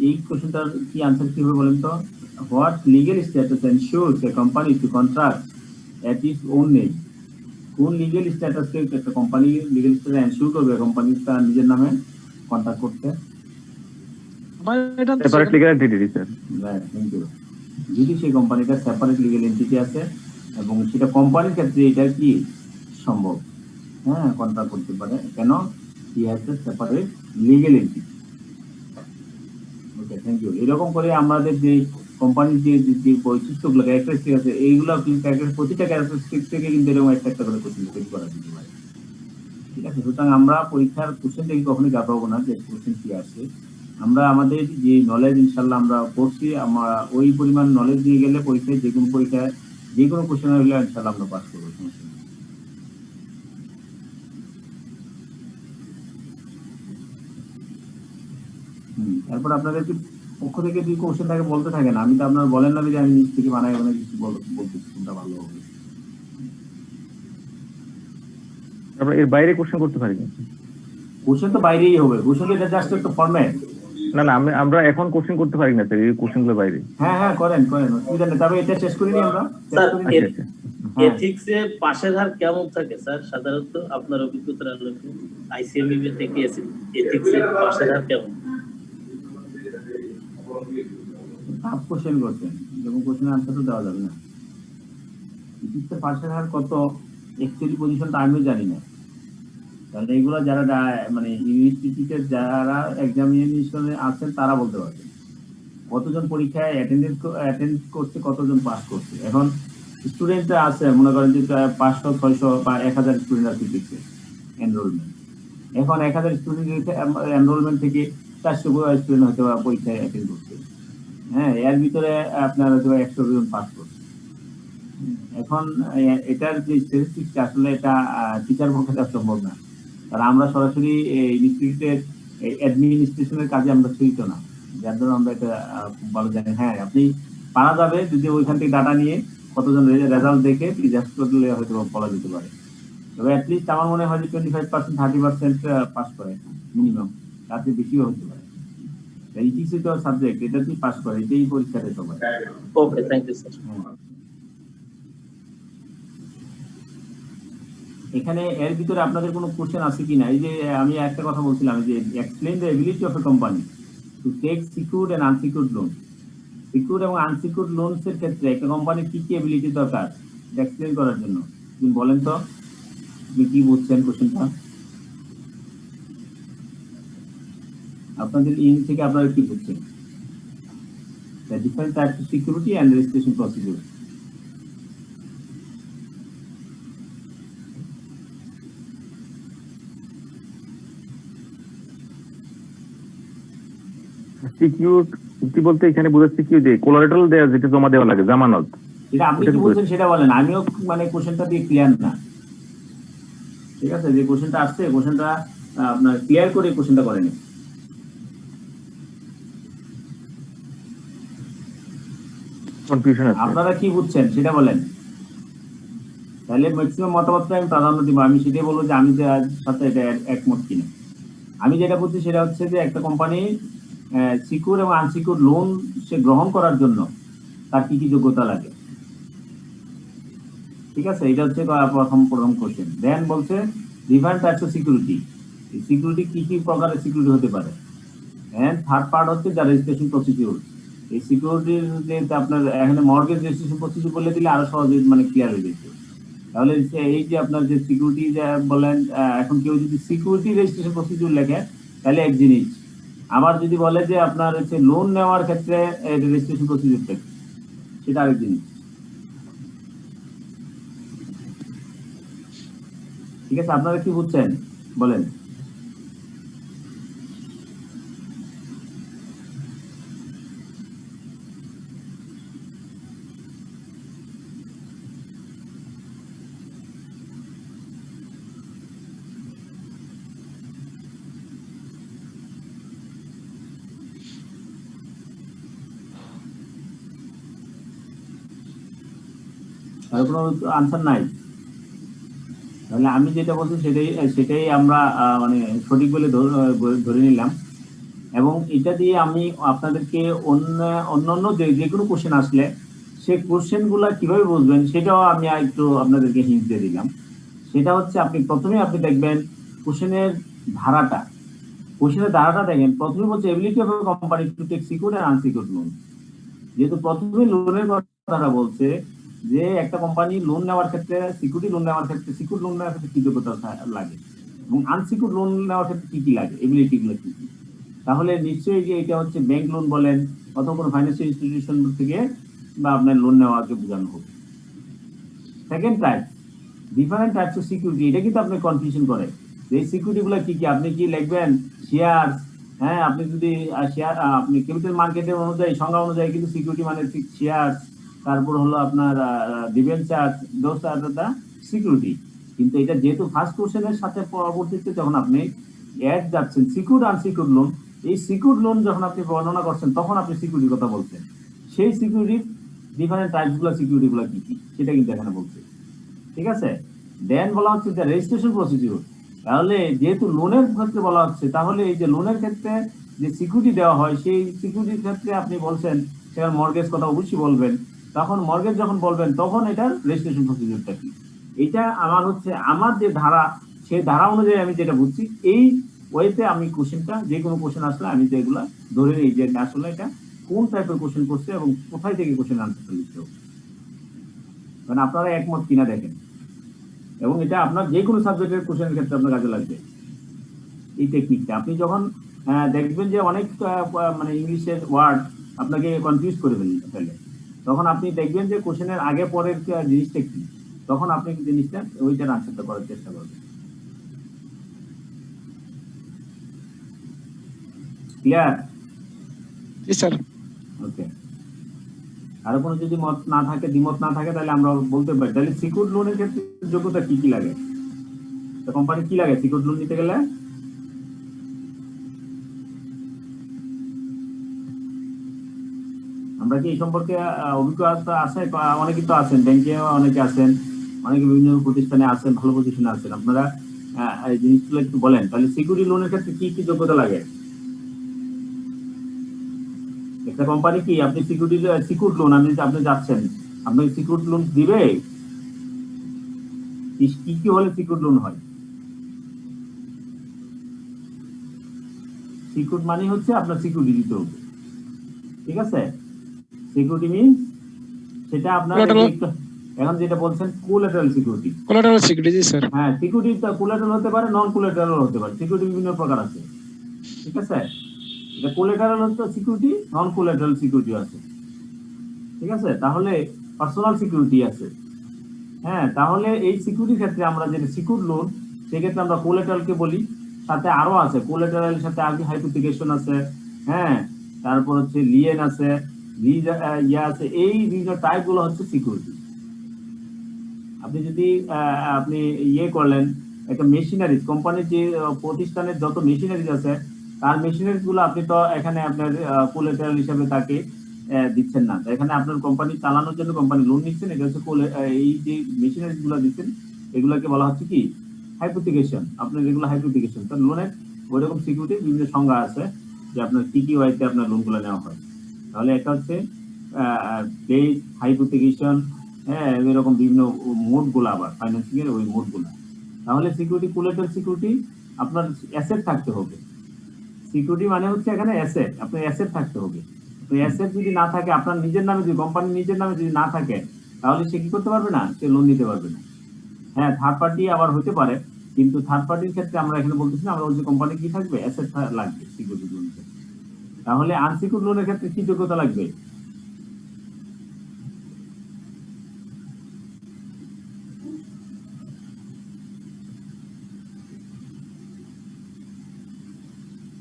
এই কোশ্চেনটার কি আনসার কি হবে বলেন তো? What legal status ensures a company to contract at its own name? কোন লিগ্যাল স্ট্যাটাসকে একটা কোম্পানি লিগ্যাল স্ট্যাটাস এনশিওর করবে কোম্পানি তার নিজের নামে কন্ট্রাক্ট করতে? Separate legal entity sir. Right, thank you. যদি সেই কোম্পানিটা সেপারেট লিগ্যাল এন্টিটি আছে এবং সেটা কোম্পানির ক্ষেত্রে এটা কি সম্ভব, হ্যাঁ কন্ট্রাক্ট করতে পারে, কেন he has a separate legal entity. Okay, thank you. এরকম করে আমাদের যে কোম্পানির যে যে বৈশিষ্ট্যগুলো ক্যারেক্টারিস্টিক আছে, এইগুলো কিন্তু প্রতিটা ক্যারেক্টারিস্টিক থেকে কিন্তু এরকম একটা একটা করে কোশ্চেন তৈরি করা যেতে পারে। ঠিক আছে, সুতরাং আমরা পরীক্ষার কোশ্চেন থেকে কখনোই ঘাবড়াবো না যে কোশ্চেন কি আসে। আমরা আমাদের যে নলেজ ইনশাল্লাহ আমরা পড়ছি, আমরা ওই পরিমাণ নলেজ নিয়ে গেলে পরীক্ষায় যে কোনো কোশ্চেন হলে ইনশাল্লাহ আমরা পাস করবো, সমস্যা নেই। তারপর আপনাদের কি পক্ষ থেকে যদি কোশ্চেন থাকে বলতে থাকেন, আমি তো আপনার বলেন না যে আমি নিজ থেকে বানাই অনেক কিছু বলতেছি, কোনটা ভালো হবে। আমরা এর বাইরে কোশ্চেন করতে পারি না। কোশ্চেন তো বাইরেই হবে, কোশ্চেন এটা জাস্ট একটা ফরম্যাট। না না, আমরা এখন কোশ্চেন করতে পারি না স্যার, এই কোশ্চেনগুলো বাইরে। হ্যাঁ হ্যাঁ, করেন অসুবিধা নেই, তবে এটা শেষ করিনি আমরা, শেষ স্যার করিনি। আচ্ছা আচ্ছা। হ্যাঁ। এথিক্সে পাশের হার কেমন থাকে স্যার সাধারণত আপনার অভিজ্ঞতার আলোকে? আইসিএমইবি থেকে এথিক্সে পাশের হার কেমন? টাফ কোশ্চেন করছেন, যেমন কোশ্চেনের আনসার তো দেওয়া যাবে না। ইতিহাসের পাশের হার কত অ্যাকচুয়ালি পজিশনটা আমিও জানি না, কারণ এইগুলো যারা মানে ইউনিভার্সিটিতে যারা এক্সামিনেশনে আছেন তারা বলতে পারবেন কতজন পরীক্ষায় অ্যাটেন্ড করছে, কতজন পাস করছে। এখন স্টুডেন্ট আছে মনে করেন যে 500 600 বা 1000 স্টুডেন্ট আছে দিচ্ছে এনরোলমেন্ট। এখন 1000 স্টুডেন্ট এনরোলমেন্ট থেকে 400 স্টুডেন্ট হয়তো পরীক্ষায় অ্যাটেন্ড করছে। হ্যাঁ, এর ভিতরে আপনার হয়তো 100 জন পাস করছে। এখন এটার যে স্ট্যাটিস্টিক্স আসলে এটা টিচার পক্ষে দেওয়া সম্ভব না, কারণ আমরা সরাসরি ইনস্টিটিউটের অ্যাডমিনিস্ট্রেশনের কাজে আমরা জড়িত না, যার জন্য আমরা এটা খুব ভালো জানি। হ্যাঁ, আপনি পারা যাবে যদি ওইখান থেকে ডাটা নিয়ে কতজন রেজাল্ট দেখে জাস্ট করলে হয়তো বলা যেতে পারে। তবে অ্যাটলিস্ট আমার মনে হয় যে 25% 30% পাস করে মিনিমাম, তার চেয়ে বেশিও হতে পারে। ইটিসি তো সাবজেক্ট, এটা তুই পাস করে, এটাই পরীক্ষাতে সবাই। ওকে, থ্যাংক ইউ স্যার। এখানে এর ভিতরে আপনাদের কোনো কোশ্চেন আছে কিনা? এই যে আমি একটা কথা বলছিলাম যে explain the ability of a company to take secured and unsecured loan. Secure এবং আনসিকিউরড লোনস এর ক্ষেত্রে একটা কোম্পানির কি কি এবিলিটি দরকার এক্সপ্লেইন করার জন্য, তুমি বলেন তো, আপনি কি বুঝছেন কোশ্চেনটা? আপনাদের ইন থেকে আপনারা কি বুঝছেন? The different types of security and registration procedure. Security বলতে এখানে বোঝাচ্ছে কি, যে কোলারেটাল দেয়া যেটা জমা দেওয়া লাগে, জামানত। সেটা আপনি কি বলছেন সেটা বলেন, আমিও মানে কোশ্চেনটা দিয়ে ক্লিয়ার না। ঠিক আছে, যে কোশ্চেনটা আসছে কোশ্চেনটা আপনার ক্লিয়ার করে কোশ্চেনটা করেন। কনফিউশন আছে। আপনারা কি বুঝছেন সেটা বলেন, তাহলে ম্যাক্সিমাম মতামতটা আমি প্রাধান্য দিব। আমি সেটাই বলবো যে আমি যে সাথে এটা একমত কিনা। আমি যেটা বুঝছি সেটা হচ্ছে যে একটা কোম্পানি সিকিউর এবং আনসিকিউর লোন সে গ্রহণ করার জন্য তার কি কি যোগ্যতা লাগে। ঠিক আছে, এটা হচ্ছে প্রথম কোশ্চেন। দেন বলছে different types of security, security কি কি প্রকারের সিকিউরিটি হতে পারে। এন্ড থার্ড পার্ট হচ্ছে যা রেজিস্ট্রেশন প্রসিডিউর। এই সিকিউরিটির যে আপনার এখানে মর্গেজ রেজিস্ট্রেশন প্রসিডিউর বলে দিলে আরো সহজে মানে ক্লিয়ার হয়ে যেত। তাহলে এই যে আপনার যে সিকিউরিটি যা বলেন, এখন কেউ যদি সিকিউরিটি রেজিস্ট্রেশন প্রসিডিউর লেখে তাহলে এক জিনিস, আবার যদি বলে যে আপনার হচ্ছে লোন নেওয়ার ক্ষেত্রে রেজিস্ট্রেশন প্রসিডিউর থাকে সেটা আরেক জিনিস। ঠিক আছে, আপনারা কি বুঝছেন বলেন? আর কোনো আনসার নাই? তাহলে আমি যেটা বলছি সেটাই আমরা মানে সঠিক বলে ধরে নিলাম। এবং এটা দিয়ে আমি আপনাদেরকে অন্য যে কোনো কোশ্চেন আসলে সেই কোশ্চেন গুলা কিভাবে বুঝবেন সেটাও আমি একটু আপনাদেরকে হিন্ট দিয়ে দিলাম। সেটা হচ্ছে আপনি প্রথমে আপনি দেখবেন কোশ্চেনের ধারাটা, দেখেন প্রথমে বলছে ability of a company to take secure and unsecured loan. যেহেতু প্রথমে লোনের কথাটা বলছে, যে একটা কোম্পানি লোন নেওয়ার ক্ষেত্রে, সিকিউরিটি লোন নেওয়ার ক্ষেত্রে, সিকিউর লোন নেওয়ার ক্ষেত্রে কি যোগ্যতা লাগে এবং আনসিকিউর লোন নেওয়ার ক্ষেত্রে কি কি লাগে, এবিলিটি গুলো কি কি। তাহলে নিশ্চয়ই যে এটা হচ্ছে ব্যাংক লোন বলেন অথবা কোনো ফাইন্যান্সিয়াল ইনস্টিটিউশন থেকে বা আপনার লোন নেওয়াকে বোঝানো হবে। Second type, different types of security, এটা কিন্তু আপনি কনফিউশন করে যে এই সিকিউরিটি গুলো কি কি। আপনি কি লিখবেন শেয়ার, হ্যাঁ আপনি যদি শেয়ার আপনি ক্যাপিটাল মার্কেটের অনুযায়ী সংজ্ঞা অনুযায়ী কিন্তু সিকিউরিটি মানে শেয়ার, তারপর হলো আপনার debenture, those are the security. কিন্তু এটা যেহেতু ফার্স্ট কোশ্চেনের সাথে পরবর্তীতে যখন আপনি অ্যাড যাচ্ছেন সিকিউর আনসিকিউর লোন, এই সিকিউর লোন যখন আপনি বর্ণনা করছেন তখন আপনি সিকিউরিটির কথা বলছেন। সেই সিকিউরিটির ডিফারেন্ট টাইপস গুলো সিকিউরিটি গুলো কি কি সেটা কিন্তু এখানে বলছে, ঠিক আছে। দেন বলা হচ্ছে যে রেজিস্ট্রেশন প্রসিডিউর। তাহলে যেহেতু লোনের ক্ষেত্রে বলা হচ্ছে, তাহলে এই যে লোনের ক্ষেত্রে যে সিকিউরিটি দেওয়া হয় সেই সিকিউরিটির ক্ষেত্রে আপনি বলছেন সেখানে মর্গেজ কথা অবশ্যই বলবেন। তখন মর্গেজ যখন বলবেন তখন এটার রেজিস্ট্রেশন প্রসিডিউরটা কি, এটা আমার হচ্ছে আমার যে ধারা সেই ধারা অনুযায়ী আমি যেটা বুঝছি এই ওয়েতে আমি কোশ্চেনটা, যে কোনো কোশ্চেন আসলে আমি তো এগুলা ধরে নিই যে আসলে এটা কোন টাইপের কোশ্চেন করছে এবং কোথায় থেকে কোশ্চেন আনসারটা লিখতে হবে, মানে আপনারা একমত কিনা দেখেন। এবং এটা আপনার যে কোনো সাবজেক্টের কোশ্চেনের ক্ষেত্রে আপনার কাজে লাগবে এই টেকনিকটা। আপনি যখন দেখবেন যে অনেক মানে ইংলিশের ওয়ার্ড আপনাকে কনফিউজ করে ফেলে, তখন আপনি দেখবেন যে কোশ্চেনের আগে পরের জিনিসটা কি, তখন আপনি জিনিসটা ওইটার আনসারটা করার চেষ্টা করবেন। ক্লিয়ার? জি স্যার। ওকে, আর কোনো যদি মত না থাকে, দ্বিমত না থাকে, তাহলে আমরা বলতে পারি তাহলে সিকিউর লোনের ক্ষেত্রে যোগ্যতা কি কি লাগে, কোম্পানি কি লাগে সিকিউর লোন নিতে গেলে? আমরা কি এই সম্পর্কে অভিজ্ঞতা আছে? অনেকে তো আছেন, ব্যাংকে অনেকে আছেন, অনেকে বিভিন্ন প্রতিষ্ঠানে আছেন, ভালো পজিশনে আছেন, আপনারা এই জিনিসগুলো একটু বলেন। তাহলে সিকিউরিটি লোনের ক্ষেত্রে কি কি যোগ্যতা লাগে? একটা কোম্পানি কি আপনি সিকিউর লোন আপনি যাচ্ছেন, আপনি সিকিউর লোন দিবে, কি কি হলে সিকিউর লোন হয়? সিকিউর মানে হচ্ছে আপনার সিকিউরিটি দিতে হবে, ঠিক আছে। সিকিউরিটি মিনস সেটা আপনার এখন যেটা বলছেন কোলাটেরাল সিকিউরিটি। কোলাটেরাল সিকিউরিটি, জি স্যার। হ্যাঁ, সিকিউরিটি কোলাটেরাল হতে পারে, নন কোলাটেরাল হতে পারে, সিকিউরিটি বিভিন্ন প্রকার আছে, ঠিক আছে। এটা কোলাটেরাল হচ্ছে সিকিউরিটি, নন কোলাটেরাল সিকিউরিটি আছে, ঠিক আছে। তাহলে পার্সোনাল সিকিউরিটি আছে, হ্যাঁ। তাহলে এই সিকিউরিটির ক্ষেত্রে আমরা যেটা সিকিউর লোন, সেক্ষেত্রে আমরা কোলাটেরালকে বলি, সাথে আরো আছে কোলাটেরালের সাথে আগে হাইপোথিকেশন আছে, হ্যাঁ, তারপর হচ্ছে লিয়েন আছে, আছে, এই বিভিন্ন টাইপ গুলো হচ্ছে সিকিউরিটি। আপনি যদি আপনি করলেন একটা মেশিনারিজ, কোম্পানির যে প্রতিষ্ঠানের যত মেশিনারিজ আছে তার মেশিনারিজ গুলো আপনি তো এখানে আপনার কোলাটেরাল হিসেবে তাকে দিচ্ছেন না, এখানে আপনার কোম্পানি চালানোর জন্য কোম্পানি লোন নিচ্ছেন, এটা হচ্ছে এই যে মেশিনারিজ গুলো দিচ্ছেন এগুলাকে বলা হচ্ছে কি হাইপোথিকেশন। আপনার এগুলো হাইপোথিকেশন, কারণ লোনের ওইরকম সিকিউরিটি বিভিন্ন সংজ্ঞা আছে যে আপনার কি কি ওয়াইতে আপনার লোনগুলো নেওয়া হয়। তাহলে এটা হচ্ছে বেস, হাইপোথিকেশন, হ্যাঁ, এরকম বিভিন্ন মোড গুলো, আবার ফাইন্যান্সিং এর ওই মোড গুলো। তাহলে সিকিউরিটি, কোলাটেরাল সিকিউরিটি আপনার অ্যাসেট থাকতে হবে। সিকিউরিটি মানে হচ্ছে এখানে অ্যাসেট, আপনার অ্যাসেট থাকতে হবে। তো অ্যাসেট যদি না থাকে, আপনার নিজের নামে যদি, কোম্পানির নিজের নামে যদি না থাকে, তাহলে সে কি করতে পারবে না, সে লোন নিতে পারবে না। হ্যাঁ, থার্ড পার্টি আবার হতে পারে, কিন্তু থার্ড পার্টির ক্ষেত্রে আমরা এখানে বলতেছি না, আমরা বলছি কোম্পানি কি থাকবে, অ্যাসেট লাগবে সিকিউরিটি লোনের ক্ষেত্রে। তাহলে আনসিকিউরড লোনের ক্ষেত্রে কি যোগ্যতা লাগবে?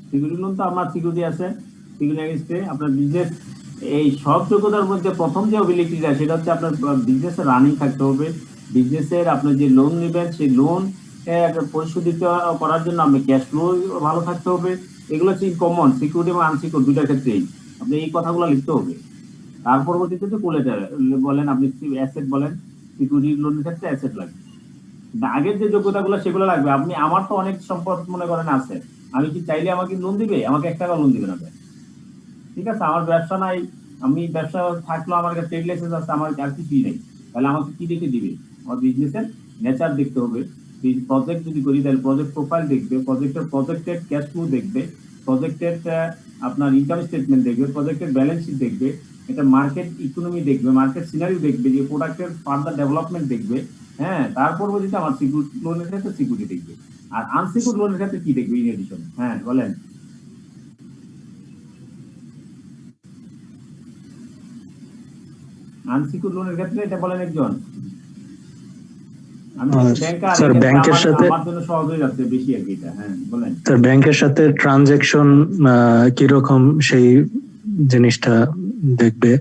সিকিউরিটি লোন তো আমার সিকিউরিটি আছে, সিকিউরিটি এগেইনস্টে আপনার বিজনেস, এই সব যোগ্যতার মধ্যে প্রথম যে অ্যাবিলিটিটা সেটা হচ্ছে আপনার বিজনেসের রানিং থাকতে হবে। বিজনেসের আপনার যে লোন নেবেন সেই লোন পরিশোধিত করার জন্য আপনি ক্যাশ ফ্লো ভালো থাকতে হবে। এগুলো হচ্ছে কমন সিকিউরিটি এবং আনসিকিউর দুইটার ক্ষেত্রেই আপনি এই কথাগুলো লিখতে হবে। তার পরবর্তীতে যে কোলাটেরাল বলেন, আপনি অ্যাসেট বলেন, সিকিউরিটি লোনের ক্ষেত্রে অ্যাসেট লাগবে। আগের যে যোগ্যতাগুলো সেগুলো লাগবে। আপনি, আমার তো অনেক সম্পদ মনে করেন আছে, আমি কি চাইলে আমাকে লোন দিবে? আমাকে 1 টাকা লোন দিবে না, ঠিক আছে। আমার ব্যবসা নাই, আমি ব্যবসা থাকলেও আমার কাছে ট্রেড লাইসেন্স আছে, আমার আর কিছুই নেই, তাহলে আমাকে কি দেখে দিবে? আমার বিজনেসের নেচার দেখতে হবে। প্রজেক্ট যদি করি তাহলে প্রজেক্ট প্রোফাইল দেখবে, প্রজেক্টের ক্যাশ ফ্লো দেখবে, প্রজেক্টের আপনার ইনকাম স্টেটমেন্ট দেখবে, প্রজেক্টের ব্যালেন্স শিট দেখবে, এটা মার্কেট ইকোনমি দেখবে, মার্কেট সিনারি দেখবে, যে প্রোডাক্টের ফার্দার ডেভেলপমেন্ট দেখবে। হ্যাঁ, তারপর বলতে আমার সিকিউর লোনের ক্ষেত্রে সিকিউরিটি দেখবে। আর আনসিকিউর লোনের ক্ষেত্রে কি দেখবে ইন এডিশন? হ্যাঁ বলেন। আনসিকিউর লোনের ক্ষেত্রে এটা বলেন একজন। আমি ব্যাংকার, স্যার ব্যাংকের সাথে আমার জন্য সহজ হয়ে যাচ্ছে বেশি আর কি এটা। হ্যাঁ বলেন। স্যার ব্যাংকের সাথে ট্রানজ্যাকশন কিরকম সেই জিনিসটা দেখবে,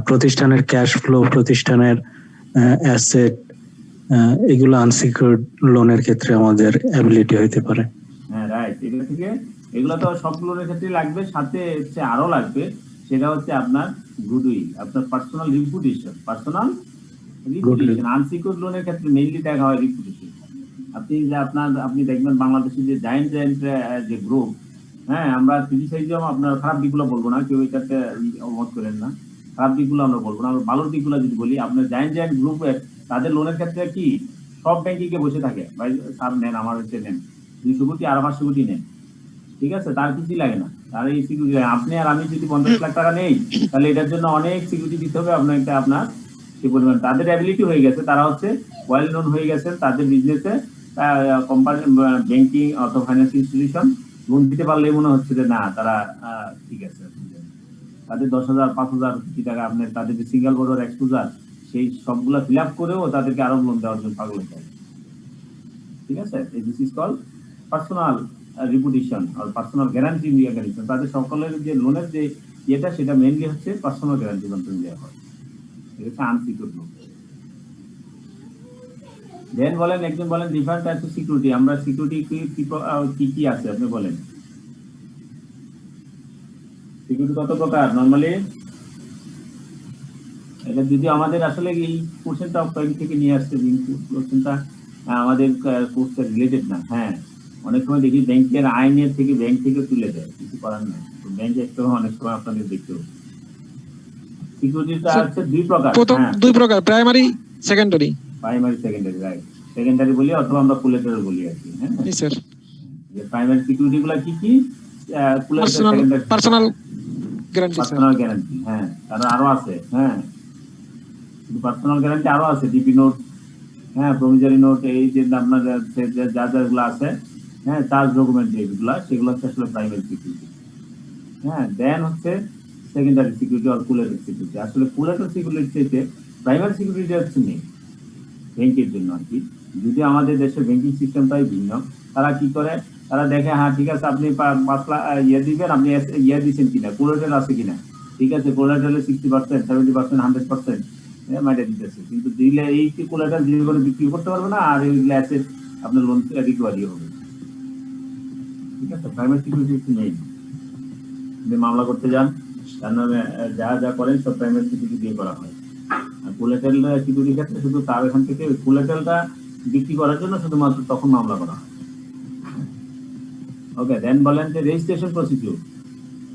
প্রতিষ্ঠানের ক্যাশ ফ্লো, প্রতিষ্ঠানের অ্যাসেট, এগুলো আনসিকিউরড লোনের ক্ষেত্রে আমাদের অ্যাবিলিটি হইতে পারে। হ্যাঁ রাইট, এগুলো থেকে এগুলো তো সব লোনের ক্ষেত্রে লাগবে, সাথে হচ্ছে আরো লাগবে, সেটা হচ্ছে আপনার গুডউইল, আপনার personal reputation. Personal reputation unsecured লোনের ক্ষেত্রে মেইনলি দেখা হয় রিপুটেশন। আপনি দেখবেন বাংলাদেশের যে জায়েন্ট যে গ্রুপ, হ্যাঁ আমরা ক্রিটিসাইজম আপনার খারাপ দিকগুলো বলবো না, কেউ এটাতে অমত করেন না, খারাপ দিকগুলো আমরা বলবো না, আমরা ভালো দিকগুলো যদি বলি, আপনার জায়েন্ট গ্রুপের তাদের লোনের ক্ষেত্রে কি সব ব্যাংকিংয়ে বসে থাকে, ভাই স্যার নেন আমার হচ্ছে নেন 200 কোটি আর 500 কোটি নেন, ঠিক আছে, তার কিছুই লাগে না, তার এই সিকিউরিটি। আপনি আর আমি যদি 50 লাখ টাকা নেই, তাহলে এটার জন্য অনেক সিকিউরিটি দিতে হবে আপনাকে। আপনার কি পরিমাণ তাদের অ্যাবিলিটি হয়ে গেছে, তারা হচ্ছে ওয়েল নোন হয়ে গেছেন, তাদের বিজনেসে কোম্পানি, ব্যাংকিং অথবা ফাইন্যান্স ইনস্টিটিউশন লোন দিতে পারলেই মনে হচ্ছে যে না তারা ঠিক আছে। তাদের 10,000 5,000 কোটি টাকা আপনার তাদের যে সিঙ্গেল বড়র এক্সপোজার, সেই সবগুলা ফিল আপ করেও তাদেরকে আরো লোন দেওয়ার জন্য পাগল হয়ে যায়, ঠিক আছে। This is call personal reputation আর পার্সোনাল গ্যারান্টি মেকানিজম। তাদের সকলের যে লোনের যে ইয়েটা, সেটা মেইনলি হচ্ছে পার্সোনাল গ্যারান্টি মাধ্যমে দেওয়া হয়, এটা হচ্ছে আনসিকিউরড লোন। দেন বলেন একজন বলেন ডিফারেন্ট টাইপস অফ সিকিউরিটি। আমরা সিকিউরিটি কি কি আছে আপনি বলেন। সিকিউরিটি কত প্রকার নরমালি? এটা যদি আমাদের আসলে এই কোশ্চেনটা পয়েন্ট থেকে নিয়ে আসছে, কোশ্চেনটা আমাদের কোর্সের রিলেটেড না। হ্যাঁ, অনেক সময় দেখি ব্যাংকের আইনের থেকে ব্যাংক থেকে তুলে দেয়, কিছু করার নাই, ব্যাংক একটা অনেক সময় আপনাদের দেখতে হবে। সিকিউরিটিটা হচ্ছে দুই প্রকার। প্রথম দুই প্রকার, primary secondary. Primary secondary, right. Secondary বলি অথবা আমরা কোলেটারাল বলি আর কি। হ্যাঁ জি স্যার। যে প্রাইমারি সিকিউরিটি গুলো কি কি? Personal guarantee sir. Personal guarantee, হ্যাঁ, তার আরো আছে। হ্যাঁ, পার্সোনাল গ্যারান্টি আরো আছে, ডিপি নোট, হ্যাঁ, প্রমিজারি নোট, এই যে আপনার যা যাগুলো আছে, হ্যাঁ, চার্জ ডকুমেন্ট যেগুলো, সেগুলো হচ্ছে আসলে প্রাইমারি সিকিউরিটি। হ্যাঁ, দেন হচ্ছে সেকেন্ডারি সিকিউরিটি আর কোলেটারাল সিকিউরিটি। আসলে কোলেটারাল সিকিউরিটি থেকে প্রাইমারি সিকিউরিটি হচ্ছে নেই ব্যাংকের জন্য আর কি। যদি আমাদের দেশের ব্যাংকিং সিস্টেমটাই ভিন্ন, তারা কি করে, তারা দেখে হ্যাঁ ঠিক আছে আপনি 5 লাখ ইয়ে দিবেন, আপনি ইয়ে দিচ্ছেন কিনা, কোলেটারাল আছে কিনা, ঠিক আছে, কোলেটারালে 60%, 70%, 100% মাইটা দিতেছে, কিন্তু দিলে এই কোলেটারাল দিয়ে করে বিক্রি করতে পারবে না, আর এইগুলো অ্যাসেট আপনার লোন রিকভারি হবে, ঠিক আছে। প্রাইমারি সিকিউরিটি নেই। আপনি মামলা করতে যান, তার নামে যা যা করেন সব প্রাইমারি সিকিউরিটি দিয়ে করা হয়। আর কোলেটারাল সিকিউরিটির ক্ষেত্রে শুধু তার এখান থেকে কোলেটারালটা বিক্রি করার জন্য শুধুমাত্র তখন মামলা করা হয়। ওকে, দেন বলেন যে রেজিস্ট্রেশন প্রসিডিউর।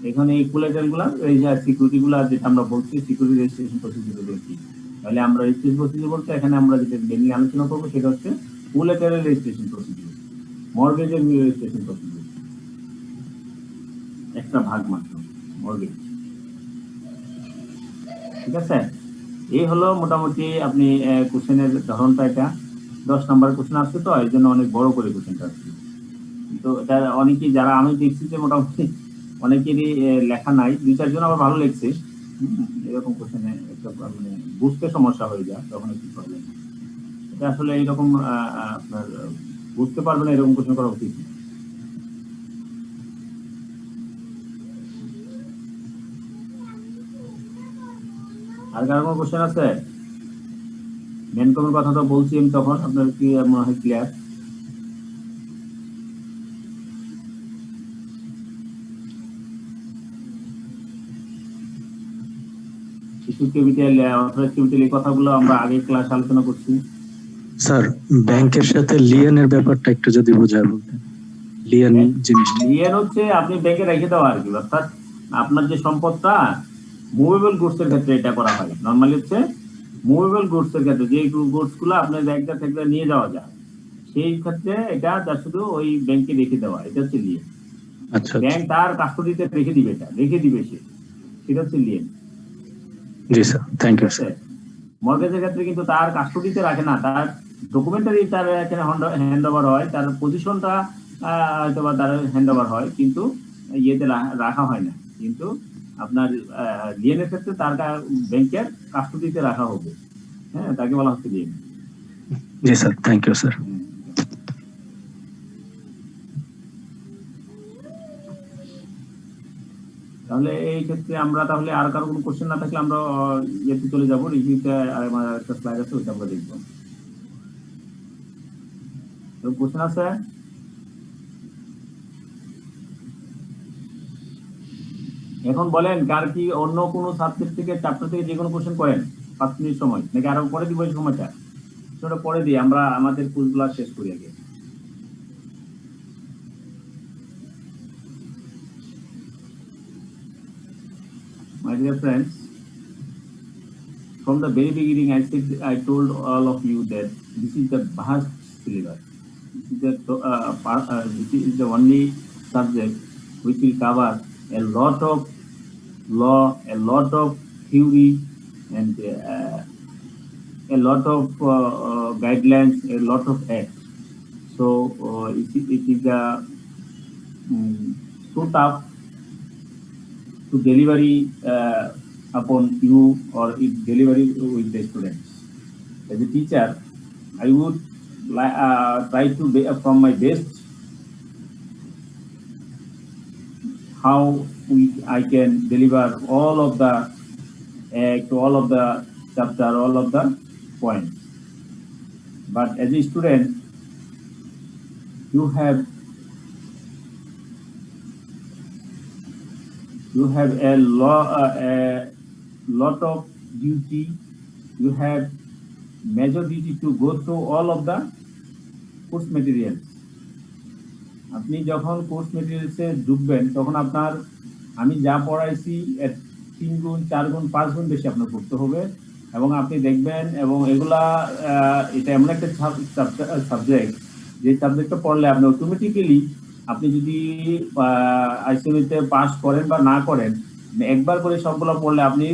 এখানে এই কোলেটারাল গুলা, এই যে সিকিউরিটি গুলা যেটা আমরা বলছি, সিকিউরিটি রেজিস্ট্রেশন প্রসিডিউর কি, তাহলে আমরা রেজিস্ট্রেশন প্রসিডিউর বলতে এখানে আমরা যেটা মেইনলি আলোচনা করবো সেটা হচ্ছে কোলেটারাল রেজিস্ট্রেশন প্রসিডিউর, মর্গেজের রেজিস্ট্রেশন প্রসিডিউর, একটা ভাগ মাত্র মর্গেজ, ঠিক আছে। এই হলো মোটামুটি আপনি কোশ্চেনের ধরনটা। এটা 10 নাম্বার কোশ্চেন আসছে, তো এই জন্য অনেক বড় করে কোশ্চেনটা আসছে। তো এটা অনেকেই, যারা আমি দেখছি যে মোটামুটি অনেকেরই লেখা নাই, 2-4 জন আবার ভালো লিখছে। এরকম কোশ্চেনে একটা মানে বুঝতে সমস্যা হয়ে যায়, তখন একটু প্রবলেম। এটা আসলে এইরকম আপনার বুঝতে পারবেন এরকম কোশ্চেন করা উচিত। আর কারো কোনো কোশ্চেন আছে? মেন কমের কথা তো বলছি আমি তখন, আপনার কি মনে হয় ক্লিয়ার? কিছু ক্যাপিটাল, অথরাইজ ক্যাপিটাল, এই কথাগুলো আমরা আগে ক্লাস আলোচনা করছি। স্যার ব্যাংকের সাথে লিয়েনের ব্যাপারটা একটু যদি বোঝায় বলতেন। লিয়েন জিনিসটা, লিয়েন হচ্ছে আপনি ব্যাংকে রেখে দেওয়া আর কি, অর্থাৎ আপনার যে সম্পদটা মুভেবল গুডস এর ক্ষেত্রে এটা করা হয়। নরমালি হচ্ছে মুভেবল গুডস এর ক্ষেত্রে, যে গুডস গুলো আপনার ব্যাংকটা থেকে নিয়ে যাওয়া যায়, সেই ক্ষেত্রে এটা শুধু ওই ব্যাংকে রেখে দেওয়া, এটা হচ্ছে লিয়েন। আচ্ছা ব্যাংক তার কাস্টডিতে রেখে দিবে, এটা রেখে দিবে সে, সেটা হচ্ছে লিয়েন। জি স্যার, থ্যাংক ইউ স্যার। মর্গেজের ক্ষেত্রে কিন্তু তার কাস্টডিতে রাখে না, তার ডকুমেন্টারি তার এখানে হ্যান্ড ওভার হয়, তার পজিশনটা হয়তো বা তার হ্যান্ড ওভার হয়, কিন্তু ইয়েতে রাখা হয় না। কিন্তু আপনার লিয়েনের ক্ষেত্রে তার ব্যাংকের কাস্টডিতে রাখা হবে, হ্যাঁ, তাকে বলা হচ্ছে লিয়েন। জি স্যার, থ্যাংক ইউ স্যার। তাহলে এই ক্ষেত্রে আমরা তাহলে আর কারো কোনো কোশ্চেন না থাকলে আমরা ইয়েতে চলে যাবো, রিভিউতে আমার একটা স্লাইড আছে, ওইটা আমরা দেখবো। কোশ্চেন আছে? এখন বলেন, কার কি অন্য কোনো সাবজেক্ট থেকে, চ্যাপ্টার থেকে যে কোনো কোশ্চেন করেন 5 মিনিট সময়, নাকি আরো পরে দিব এই সময়টা? সেটা পরে দিই, আমরা আমাদের কোর্সগুলো শেষ করি আগে। My dear friends, from the very beginning, I told all of you that this is the vast syllabus. This is the only subject which will cover a lot of law, a lot of theory, and a lot of guidelines, a lot of acts. So it is so tough to delivery upon you, or it delivery with the students. As a teacher, I would try to be from my best how I can deliver all of the all of the chapter, all of the points. But as a student, you have a lot of duty. You have major duty to go through all of the course materials. আপনি যখন course মেটেরিয়ালসে ঢুকবেন, তখন আপনার আমি যা পড়াইছি এর 3 গুণ 4 গুণ 5 গুণ বেশি আপনার পড়তে হবে, এবং আপনি দেখবেন, এবং এগুলা এটা এমন একটা সাবজেক্ট, যে সাবজেক্টটা পড়লে আপনি অটোমেটিক্যালি, আপনি যদি আইসিএমইতে পাস করেন বা না করেন, একবার করে সবগুলো পড়লে আপনি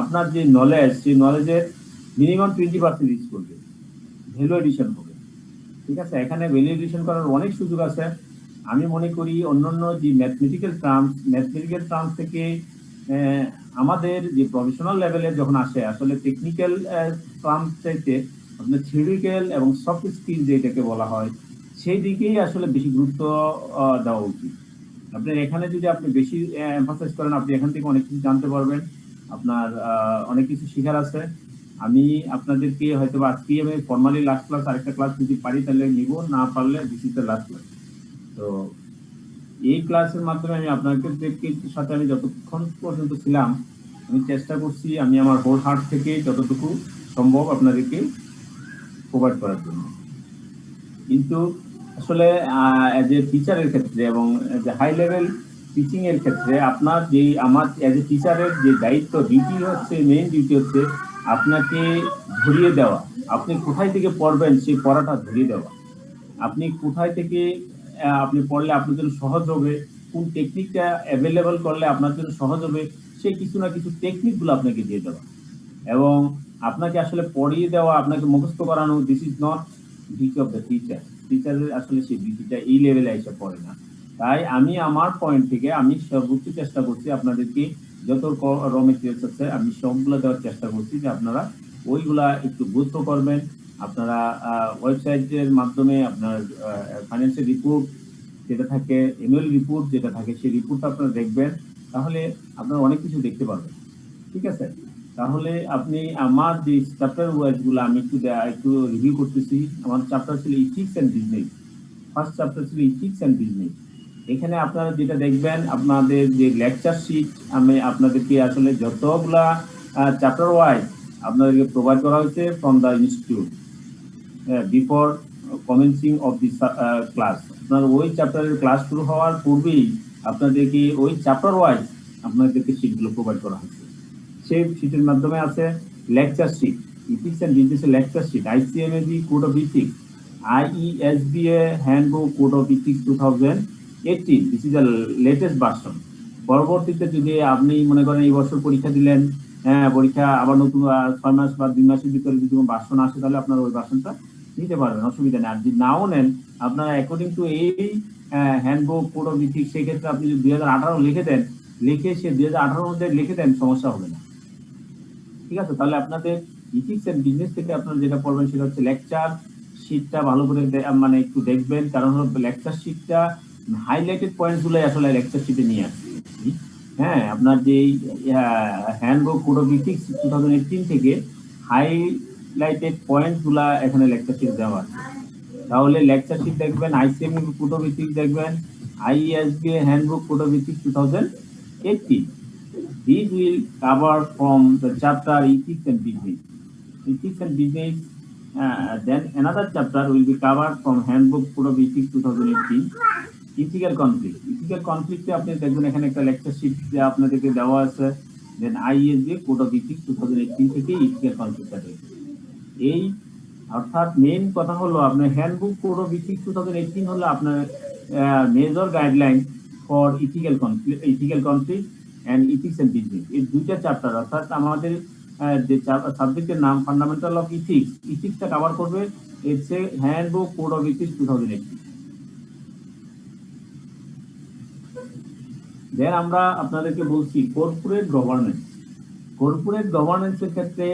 আপনার যে নলেজ, সেই নলেজের মিনিমাম 20% রিচ করবে, ভ্যালু এডিশন হবে। ঠিক আছে, এখানে ভ্যালু এডিশন করার অনেক সুযোগ আছে। আমি মনে করি অন্যান্য যে ম্যাথমেটিক্যাল টার্মস থেকে আমাদের যে প্রফেশনাল লেভেলে যখন আসে, আসলে টেকনিক্যাল টার্মস চাইতে আপনার থিওরিক্যাল এবং সফট স্কিল যেটাকে বলা হয়, সেই দিকেই আসলে বেশি গুরুত্ব দেওয়া উচিত। আপনার এখানে যদি আপনি বেশি এমফাসাইজ করেন, আপনি এখান থেকে অনেক কিছু জানতে পারবেন, আপনার অনেক কিছু শেখার আছে। আমি আপনাদেরকে হয়তো আজকে আমি ফর্মালি লাস্ট ক্লাস, আরেকটা ক্লাস যদি পারি তাহলে নিব, না পারলে this is the last class. তো এই ক্লাসের মাধ্যমে আমি আপনাদের সাথে আমি যতক্ষণ পর্যন্ত ছিলাম, আমি চেষ্টা করছি আমি আমার হোল হার্ট থেকে যতটুকু সম্ভব আপনাদেরকে প্রোভাইড করার জন্য। কিন্তু আসলে এজ এ টিচারের ক্ষেত্রে এবং as a high level teaching এর ক্ষেত্রে আপনার যে আমার এজ এ টিচারের যে দায়িত্ব, ডিউটি হচ্ছে, মেইন ডিউটি হচ্ছে আপনাকে ধরিয়ে দেওয়া। আপনি কোথায় থেকে পড়বেন সেই পড়াটা ধরিয়ে দেওয়া, আপনি কোথায় থেকে আপনি পড়লে আপনার জন্য সহজ হবে, কোন টেকনিকটা অ্যাভেলেবল করলে আপনার জন্য সহজ হবে, সেই কিছু না কিছু টেকনিকগুলো আপনাকে দিয়ে দেওয়া, এবং আপনাকে আসলে পড়িয়ে দেওয়া, আপনাকে মুখস্থ করানো। This is not duty of the teacher. টিচারের আসলে সেই ডিউটিটা এই লেভেলে এসে পড়ে না। তাই আমি আমার পয়েন্ট থেকে আমি সর্বোচ্চ চেষ্টা করছি আপনাদেরকে যত র মেটেরিয়ালস আছে আমি সবগুলো দেওয়ার চেষ্টা করছি, যে আপনারা ওইগুলা একটু গুরুত্ব করবেন। আপনারা ওয়েবসাইটের মাধ্যমে আপনার ফাইন্যান্সিয়াল রিপোর্ট যেটা থাকে, অ্যানুয়াল রিপোর্ট যেটা থাকে, সেই রিপোর্টটা আপনারা দেখবেন, তাহলে আপনারা অনেক কিছু দেখতে পারবেন। ঠিক আছে, তাহলে আপনি আমার যে চ্যাপ্টার ওয়াইজগুলো আমি একটু রিভিউ করতেছি। আমার চ্যাপ্টার ছিল ethics and business. First chapter ছিল ইথিক্স অ্যান্ড বিজনেস। এখানে আপনারা যেটা দেখবেন, আপনাদের যে লেকচার শিট আমি আপনাদেরকে আসলে যতগুলা চ্যাপ্টার ওয়াইজ আপনাদেরকে প্রোভাইড করা হয়েছে from the institute before commencing of this class. আপনার ওই চ্যাপ্টারের ক্লাস শুরু হওয়ার পূর্বেই আপনাদেরকে ওই চ্যাপ্টার ওয়াইজ আপনাদেরকে শিটগুলো প্রোভাইড করা হয়েছে। সেই শিটের মাধ্যমে আছে লেকচার শিট, ইথিক্স অ্যান্ড বিজনেসের lecture sheet, ICMAB code of ethics, IESBA handbook code of ethics 2018। This is the latest version. পরবর্তীতে যদি আপনি মনে করেন এই বছর পরীক্ষা দিলেন, হ্যাঁ পরীক্ষা আবার নতুন 6 মাস বা 2 মাসের ভিতরে যদি কোনো ভার্সন আসে তাহলে আপনারা ওই ভার্সনটা নিতে পারবেন, অসুবিধা নেই। আর যদি নাও নেন আপনারা অ্যাকর্ডিং টু এই হ্যান্ডবুক কোড অফ ইথিক্স সেক্ষেত্রে আপনি যদি 2018 লিখে দেন, লিখে সে 2018 মধ্যে লিখে দেন, সমস্যা হবে না। ঠিক আছে, তাহলে আপনাদের ইথিক্স এন্ড বিজনেস থেকে আপনারা যেটা পড়বেন সেটা হচ্ছে লেকচার শিটটা ভালো করে মানে একটু দেখবেন, কারণ হলো লেকচার শিটটা হাইলাইটেড পয়েন্ট গুলো আসলে লেকচার শিটে নিয়ে আসছে। হ্যাঁ, আপনার যে হ্যান্ডবুক কোড অফ ইথিক্স 2018 থেকে হাইলাইটেড পয়েন্ট গুলা এখানে লেকচার শিট দেওয়া আছে। তাহলে লেকচার শিট দেখবেন, আইসিএমই কোড অফ ইথিক্স দেখবেন, ISBA handbook code of ethics 2018. These will cover from the chapter Ethics and Business. Ethics and Business, then another chapter will be covered from Handbook Code of Ethics 2018. Ethical Conflict. Ethical Conflict আপনি দেখবেন এখানে একটা lecture sheet আপনাদেরকে দেওয়া আছে। দেন ISSB code of ethics 2018 থেকে ethical কনফ্লিক্টটা দেখবেন। এই অর্থাৎ মেইন কথা হলো আপনার হ্যান্ডবুক কোড অফ ইথিক্স 2018 হলো আপনার major guideline for ethical conflict and ethics and business. এই দুইটা চ্যাপ্টার, অর্থাৎ আমাদের যে সাবজেক্টের নাম ফান্ডামেন্টাল অফ ইথিক্স, ইথিক্সটা কভার করবে হচ্ছে handbook code of ethics 2018। Then আমরা আপনাদেরকে বলছি কর্পোরেট গভর্নেন্স। কর্পোরেট গভর্নেন্সের ক্ষেত্রে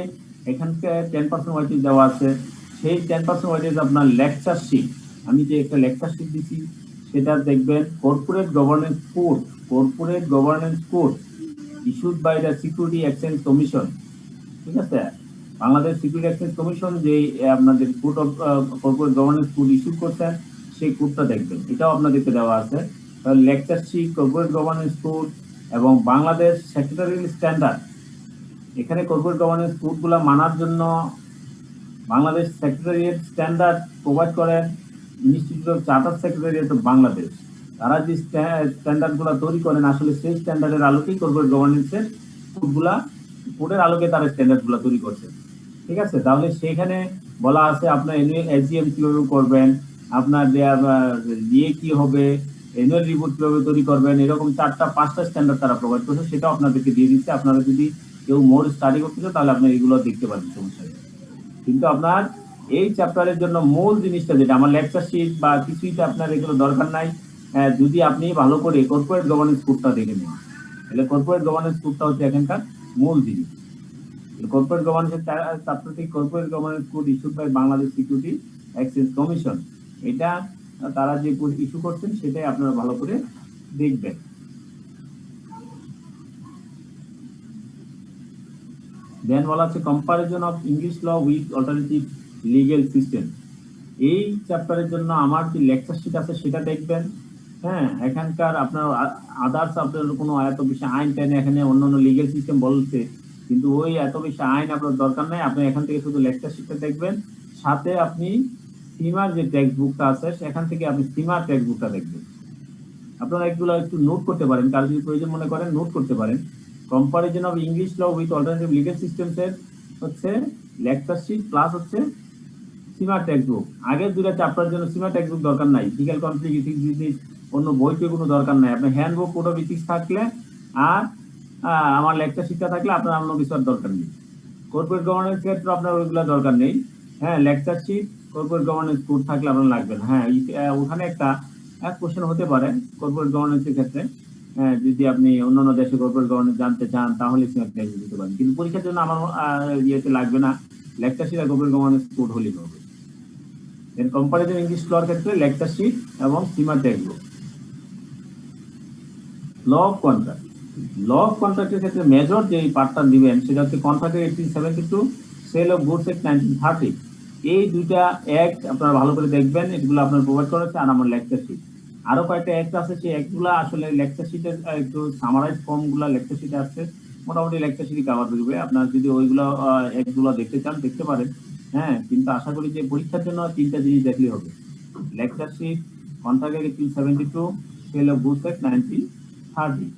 এখানকার 10% ওয়েটেজ দেওয়া আছে। সেই 10% ওয়েটেজ আপনার লেকচার শিট, আমি যে একটা লেকচার শিট দিচ্ছি সেটা দেখবেন। Corporate governance code, corporate governance code issued by the security exchange commission. ঠিক আছে, বাংলাদেশ সিকিউরিটি এক্সচেঞ্জ কমিশন যে আপনাদের code of corporate governance code issue করছেন সেই কোডটা দেখবেন, এটাও আপনাদেরকে দেওয়া আছে। Lecture sheet, corporate governance code এবং বাংলাদেশ সেক্রেটারিয়াল স্ট্যান্ডার্ড। এখানে কর্পোরেট গভর্নেন্স কোডগুলো মানার জন্য বাংলাদেশ সেক্রেটারিয়েট স্ট্যান্ডার্ড প্রোভাইড করেন institute of charter secretariat of Bangladesh. তারা যে স্ট্যান্ডার্ডগুলো তৈরি করেন আসলে সেই স্ট্যান্ডার্ডের আলোকেই কর্পোরেট গভর্নেন্সের কোডের আলোকে তারা স্ট্যান্ডার্ডগুলো তৈরি করছে। ঠিক আছে, তাহলে সেখানে বলা আছে আপনার এসজিএম কিভাবে করবেন, আপনার দিয়ে কি হবে, অ্যানুয়াল রিপোর্ট কিভাবে তৈরি করবেন, এরকম 4-5টা স্ট্যান্ডার্ড তারা প্রোভাইড করছে। সেটাও আপনাদেরকে দিয়ে দিচ্ছে। আপনারা যদি কেউ মোর স্টাডি করতে চান তাহলে আপনি এগুলো দেখতে পারেন, সমস্যা নেই। কিন্তু আপনার এই চ্যাপ্টারের জন্য মূল জিনিসটা যেটা আমার লেকচার শিট বা কিছুইটা আপনার এগুলো দরকার নাই। যদি আপনি ভালো করে কর্পোরেট গভর্নেন্স কোডটা দেখে নেন, তাহলে কর্পোরেট গভর্নেন্স কোডটা হচ্ছে এখানকার মূল জিনিস। কর্পোরেট গভর্নেন্সের চ্যাপ্টার থেকে corporate governance code issued by Bangladesh security exchange commission, এটা তারা যে কোড ইস্যু করছেন সেটাই আপনারা ভালো করে দেখবেন। দেন বলা হচ্ছে comparison of English law with alternative legal system. এই চ্যাপ্টারের জন্য আমার যে লেকচার শিট আছে সেটা দেখবেন। হ্যাঁ, এখানকার আপনার আদার্স আপনার কোনো এত বেশি আইন টাইনে এখানে অন্যান্য লিগ্যাল সিস্টেম বলছে, কিন্তু ওই এত বেশি আইন আপনার দরকার নাই। আপনি এখান থেকে শুধু লেকচার শিটটা দেখবেন, সাথে আপনি সীমার যে টেক্সট বুকটা আছে সেখান থেকে আপনি সীমার টেক্সট বুকটা দেখবেন। আপনারা এগুলো একটু নোট করতে পারেন, কারো যদি প্রয়োজন মনে করেন নোট করতে পারেন। Comparison of English law with alternative legal systems এর হচ্ছে লেকচার শিট প্লাস হচ্ছে সীমা টেক্সট বুক। আগের দুটো চ্যাপ্টারের জন্য সীমা টেক্সট বুক দরকার নাই, ইথিক্যাল কনফ্লিক্ট, ইথিক্স বিজনেস, অন্য বইতে কোনো দরকার নাই। আপনার হ্যান্ডবুক কোড অফ ইথিক্স থাকলে আর আমার লেকচার শিটটা থাকলে আপনার অন্য কিছু আর দরকার নেই। কর্পোরেট গভর্নেন্স ক্ষেত্রে আপনার ওইগুলো দরকার নেই। হ্যাঁ, lecture sheet, corporate governance code থাকলে আপনার লাগবে না। হ্যাঁ, ওখানে একটা কোশ্চেন হতে পারে কর্পোরেট গভর্নেন্সের ক্ষেত্রে, যদি আপনি অন্যান্য দেশে কর্পোরেট গভর্নেন্স জানতে চান তাহলে দিতে পারেন, কিন্তু পরীক্ষার জন্য আমার ইয়েতে লাগবে না, লেকচার শিট আর কর্পোরেট গভর্নেন্স কোড হলেই হবে। দেন কম্পারিজন ইংলিশ লর ক্ষেত্রে লেকচার শিট এবং Seema text book. Law of contract, law of কন্ট্রাক্টের ক্ষেত্রে মেজর যে পার্টটা দিবেন সেটা হচ্ছে contract 1872, sale of goods act 1930। এই দুইটা অ্যাক্ট আপনারা ভালো করে দেখবেন, এগুলো আপনার প্রোভাইড করা হচ্ছে। আর আমার লেকচার শিট আরো কয়েকটা অ্যাক্ট আছে, সেই অ্যাক্টগুলো আসলে লেকচার শিটের একটু সামারাইজ ফর্মগুলো লেকচার শিটে আছে, মোটামুটি লেকচার শিটই কভার করবে। আপনার যদি ওইগুলো অ্যাক্টগুলো দেখতে চান দেখতে পারেন। হ্যাঁ, কিন্তু আশা করি যে পরীক্ষার জন্য 3টা জিনিস দেখলেই হবে, lecture sheet, contract 1872, sale of goods act 1930।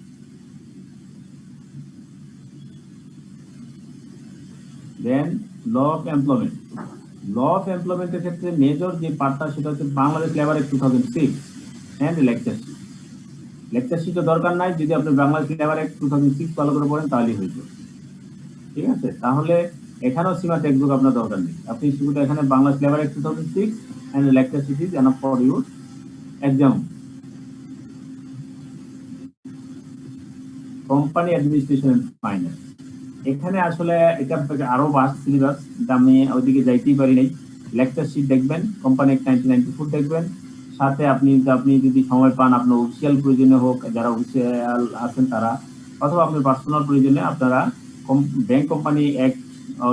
Then law of employment. Law of এমপ্লয়মেন্টের ক্ষেত্রে মেজর যে পার্টটা সেটা হচ্ছে Bangladesh labour act 2006 and lecture sheet. Lecture শিটও দরকার নাই, যদি আপনি বাংলাদেশ লেবার অ্যাক্ট 2006 ফলো করে পড়েন তাহলেই হয়ে যাবে। ঠিক আছে, তাহলে এখানেও সীমা টেক্সট বুক আপনার দরকার নেই, আপনি শুধু এখানে Bangla syllabus 2006 and lecture series enough for your exam. Company administration and finance, এখানে আসলে এটা আরো বাস্ট সিলেবাস, আমি ওইদিকে যাইতেই পারি নাই। লেকচার শিট দেখবেন, কোম্পানি 1994 দেখবেন, সাথে আপনি যদি সময় পান আপনার অফিসিয়াল প্রয়োজনে হোক, যারা অফিসিয়াল আছেন তারা, অথবা আপনার পার্সোনাল প্রয়োজনে আপনারা ব্যাংক কোম্পানি এক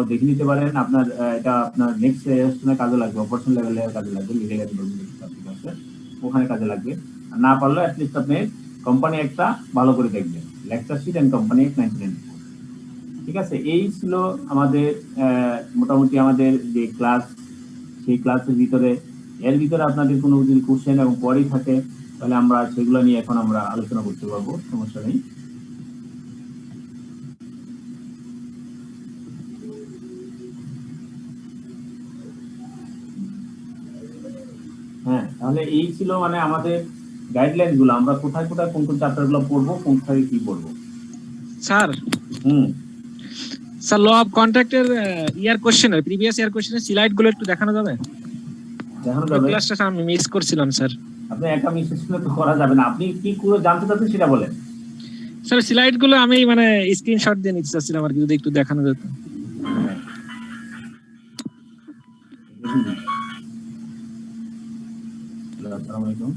দেখে নিতে পারেন। আপনার এটা আপনার নেক্সট সেশনে কাজে লাগবে, অপারেশন লেভেলে কাজে লাগবে, লিগ্যাল আছে ওখানে কাজে লাগবে। আর না পারলে অ্যাটলিস্ট আপনি কোম্পানি একটা ভালো করে দেখবেন, লেকচার শিট এন্ড কোম্পানি 1994। ঠিক আছে, এই ছিল আমাদের মোটামুটি আমাদের যে ক্লাস, সেই ক্লাসের ভিতরে এর ভিতরে আপনাদের কোনো যদি কোশ্চেন এবং কোয়ারি থাকে তাহলে আমরা সেগুলো নিয়ে এখন আমরা আলোচনা করতে পারবো, সমস্যা নেই। হ্যাঁ, তাহলে এই ছিল মানে আমাদের গাইডলাইন গুলো, আমরা কোথায় কোথায় কোন কোন চ্যাপ্টার গুলো পড়বো, কোন কোথায় কি পড়বো। স্যার স্যার ল অফ কন্ট্রাক্টের ইয়ার কোশ্চেনের প্রিভিয়াস ইয়ার কোশ্চেনের স্লাইড গুলো একটু দেখানো যাবে? দেখানো যাবে, ক্লাসটা আমি মিস করছিলাম স্যার। আপনি একা মিস তো করা যাবে না, আপনি কি করে জানতে চাচ্ছেন সেটা বলেন। স্যার স্লাইড গুলো আমি মানে স্ক্রিনশট দিয়ে নিতে চাচ্ছিলাম আর কি, যদি একটু দেখানো যেত। আসসালামু আলাইকুম,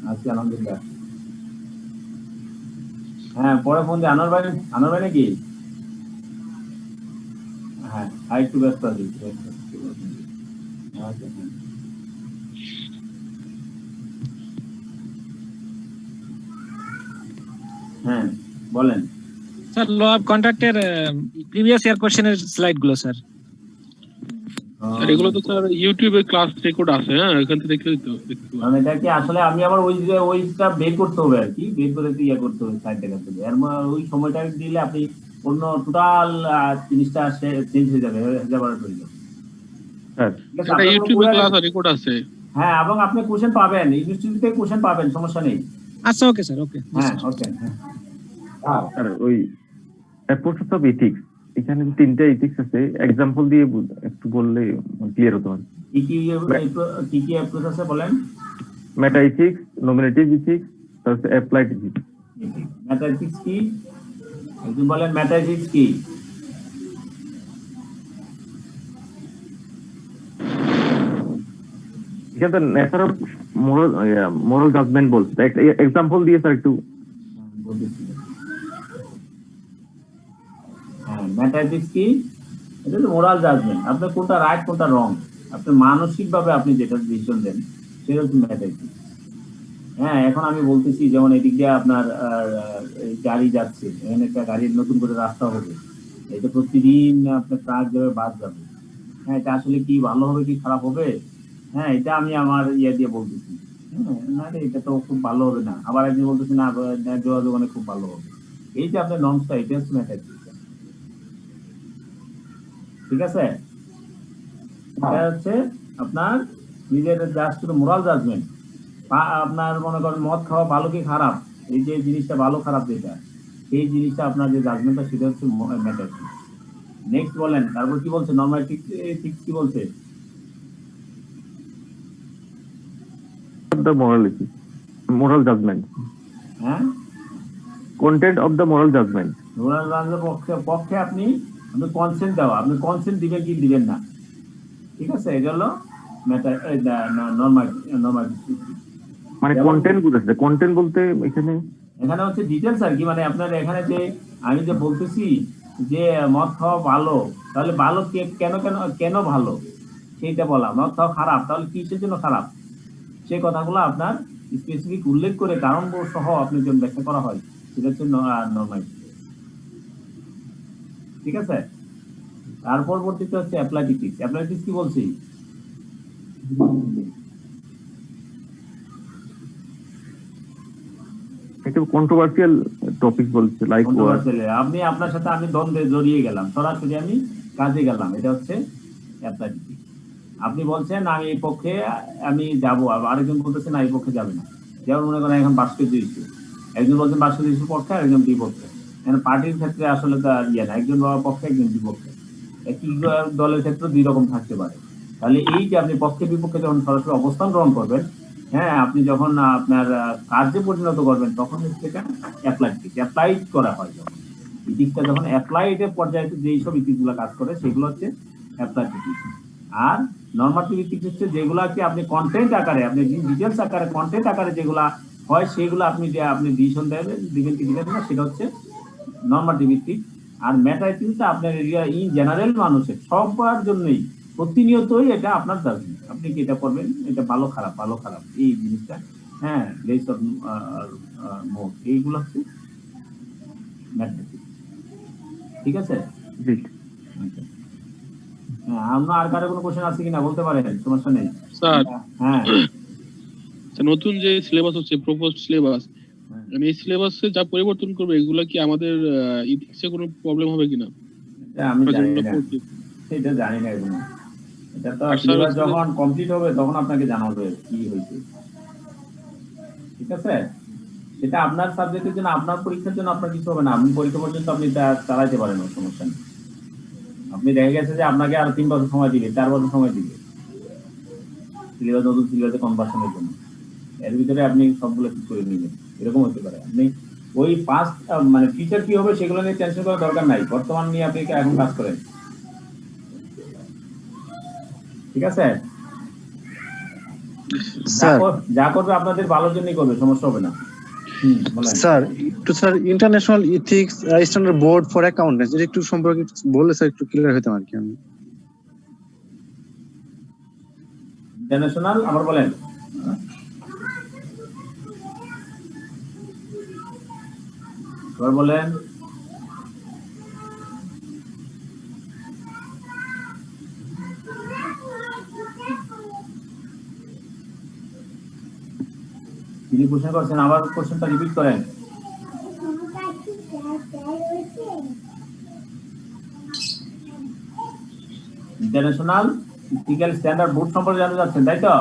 আজকে আলহামদুলিল্লাহ। হ্যাঁ, পরে ফোন দিয়ে আনোয়ার ভাই নাকি? হ্যাঁ, একটু ব্যস্ত আছি। হ্যাঁ বলেন স্যার ল অফ কন্ট্রাক্টের প্রিভিয়াস ইয়ার কোশ্চেনের স্লাইড গুলো স্যার। আর এগুলো তো স্যার ইউটিউবে ক্লাস রেকর্ড আছে, হ্যাঁ এখান থেকে দেখলেই তো দেখতে পাবেন। মানে এটা কি আসলে আমি আবার ওইটা বের করতে হবে আর কি, বের করে ইয়ে করতে হবে সাইড দেখাতে হবে, এর ওই সময়টা দিলে আপনি অন্য টোটাল জিনিসটা চেঞ্জ হয়ে যাবে, হেজাবার হয়ে যাবে। হ্যাঁ, এটা ইউটিউবে ক্লাস রেকর্ড আছে। হ্যাঁ, এবং আপনি কোশ্চেন পাবেন, ইউনিভার্সিটি থেকে কোশ্চেন পাবেন, সমস্যা নেই। আচ্ছা ওকে স্যার, ওকে। হ্যাঁ ওকে। আর ওই অ্যাপ্রোচ অফ এথিক্স, এখানে তিনটা এথিক্স আছে, এক্সাম্পল দিয়ে একটু বললে ক্লিয়ার হতো। কি কি অ্যাপ্রোচ আছে বলেন? মেটা এথিক্স, নমিনেটিভ এথিক্স, তারপর অ্যাপ্লাইড এথিক্স। মেটা এথিক্স কি একটু বলেন, মেটা এথিক্স কি? এখানে তো নেচার অফ মোরাল জাজমেন্ট বলছে, এক্সাম্পল দিয়ে স্যার একটু বলতেছি। হ্যাঁ, মেটা এথিক্স কি? এটা হচ্ছে মোরাল জাজমেন্ট, আপনার কোনটা রাইট কোনটা রং, আপনি মানসিক ভাবে আপনি যেটা ডিসিশন দেন সেটা হচ্ছে মেটা এথিক্স। হ্যাঁ, এখন আমি বলতেছি যেমন এদিক দিয়ে আপনার গাড়ি যাচ্ছে, এখানে একটা গাড়ির নতুন করে রাস্তা হবে, এটা প্রতিদিন আপনার ট্রাক যাবে, বাস যাবে, হ্যাঁ এটা আসলে কি ভালো হবে কি খারাপ হবে, হ্যাঁ এটা আমি আমার ইয়ে দিয়ে বলতেছি। হ্যাঁ, না রে এটা তো খুব ভালো হবে না, আবার একদিন বলতেছি না যোগাযোগ অনেক খুব ভালো হবে, এই যে আপনার নর্মসটা, এটা হচ্ছে মেটা এথিক্স। ঠিক আছে, এটা হচ্ছে আপনার নিজের জাস্ট মোরাল জাজমেন্ট। আপনার মনে করেন মদ খাওয়া ভালো কি খারাপ, এই যে জিনিসটা ভালো খারাপ যেটা, সেই জিনিসটা আপনার যে জাজমেন্টটা সেটা হচ্ছে ম্যাটার। নেক্সট বলেন, তারপর কি বলছে নরমাটিভ এথিক্স কি বলছে? the moral ethics, moral judgment, হ্যাঁ, content of the moral judgment. Moral জাজমেন্টের পক্ষে আপনি কনসেন্ট দেওয়া, আপনি কনসেন্ট দিবেন কি দিবেন না, ঠিক আছে, এটা হলো ম্যাটার নরমাটিভ। মানে কন্টেন্ট বুঝাচ্ছে, কন্টেন্ট বলতে এখানে হচ্ছে ডিটেলস আর কি, মানে আপনার এখানে যে আমি যে বলতেছি যে মদ খাওয়া ভালো, তাহলে ভালো কেন কেন কেন ভালো সেইটা বলা, মদ খাওয়া খারাপ তাহলে কিসের জন্য খারাপ, সেই কথাগুলো আপনার স্পেসিফিক উল্লেখ করে কারণ সহ আপনি যদি ব্যাখ্যা করা হয় সেটা হচ্ছে নরমাল। ঠিক আছে, তার পরবর্তীতে হচ্ছে অ্যাপ্লাইড এথিক্স। অ্যাপ্লাইড এথিক্স কি বলছি? একটা কন্ট্রোভার্সিয়াল টপিক বলছে, লাইক আপনি আপনার সাথে আমি দ্বন্দ্বে জড়িয়ে গেলাম, সরাসরি আমি কাজে গেলাম, এটা হচ্ছে অ্যাপ্লাইড এথিক্স। আপনি বলছেন আমি এই পক্ষে আমি যাবো, আরেকজন বলতেছে না এই পক্ষে যাবে না, যেমন মনে করেন এখন ভাস্কর্য ইস্যু, একজন বলছেন ভাস্কর্য ইস্যুর পক্ষে, আরেকজন বিপক্ষে, পার্টির ক্ষেত্রে আসলে তো আর ইয়ে না, একজন পক্ষে একজন বিপক্ষে, একই দলের ক্ষেত্রে দুই রকম থাকতে পারে। তাহলে এই যে আপনি পক্ষে বিপক্ষে যখন সরাসরি অবস্থান গ্রহণ করবেন, হ্যাঁ, আপনি যখন আপনার কার্যে পরিণত করবেন তখন সেটা অ্যাপ্লাইড করা হয়। যখন ইথিক্সটা যখন অ্যাপ্লাইডের পর্যায়ে যেই সব ইথিক্সগুলো কাজ করে সেগুলো হচ্ছে অ্যাপ্লাইড ইথিক্স। আর নরমাটিভ ইথিক্স হচ্ছে যেগুলাকে আপনি কন্টেন্ট আকারে, আপনি ডিটেলস আকারে, কন্টেন্ট আকারে যেগুলা হয় সেগুলো আপনি ডিসিশন দিবেন কি দিবেন না, সেটা হচ্ছে নরমাটিভ ইথিক্স। আর মেটা ইথিক্স আপনার ইন জেনারেল মানুষের সবার জন্যই প্রতিনিয়তই এটা আপনার দাবি, আপনি কি এটা করবেন, এটা ভালো খারাপ ভালো খারাপ এই জিনিসটা, হ্যাঁ, লেস অফ মোড, এইগুলো হচ্ছে মেটা ইথিক্স। ঠিক আছে? জি। হ্যাঁ, আপনার আর কারো কোনো কোশ্চেন আছে কিনা বলতে পারেন, সমস্যা নেই। স্যার, হ্যাঁ, নতুন যে সিলেবাস হচ্ছে, প্রপোজড সিলেবাস, এই সিলেবাসে যা পরিবর্তন করবে এগুলা কি আমাদের ইথিক্সে কোনো প্রবলেম হবে কিনা? এটা আমি জানি না, এটা জানি না এগুলো। এটা তো সিলেবাস যখন কমপ্লিট হবে তখন আপনাকে জানাবে কি হয়েছে। ঠিক আছে? এটা আপনার সাবজেক্টের জন্য, আপনার পরীক্ষার জন্য আপনার কিছু হবে না, আপনি পরীক্ষা পর্যন্ত আপনি এটা চালাইতে পারেন, সমস্যা নেই। আপনি দেখা গেছে যে আপনাকে আর 3 বছর সময় দিবে, 4 বছর সময় দিবে সিলেবাস, নতুন সিলেবাসে কনভার্সনের জন্য, এর ভিতরে আপনি সবগুলো ঠিক করে নেবেন, এরকম হতে পারে। আপনি ওই পাস্ট মানে ফিউচার কি হবে সেগুলো নিয়ে টেনশন করার দরকার নাই, বর্তমান নিয়ে আপনি এখন কাজ করেন। ঠিক আছে? স্যার যা করবে আপনাদের ভালোর জন্যই করবে, সমস্যা হবে না। বলেন। স্যার একটু sir international ethics standard board for accountants এটা একটু সম্পর্কে বললে স্যার একটু ক্লিয়ার হতাম আর কি। আমি ইন্টারন্যাশনাল আবার বলেন। এবার বলেন। তিনি কোশ্চেন করছেন, আবার কোশ্চেনটা রিপিট করেন। ইন্টারন্যাশনাল ইথিক্যাল স্ট্যান্ডার্ড বোর্ড সম্পর্কে জানতে চাচ্ছেন, তাই তো?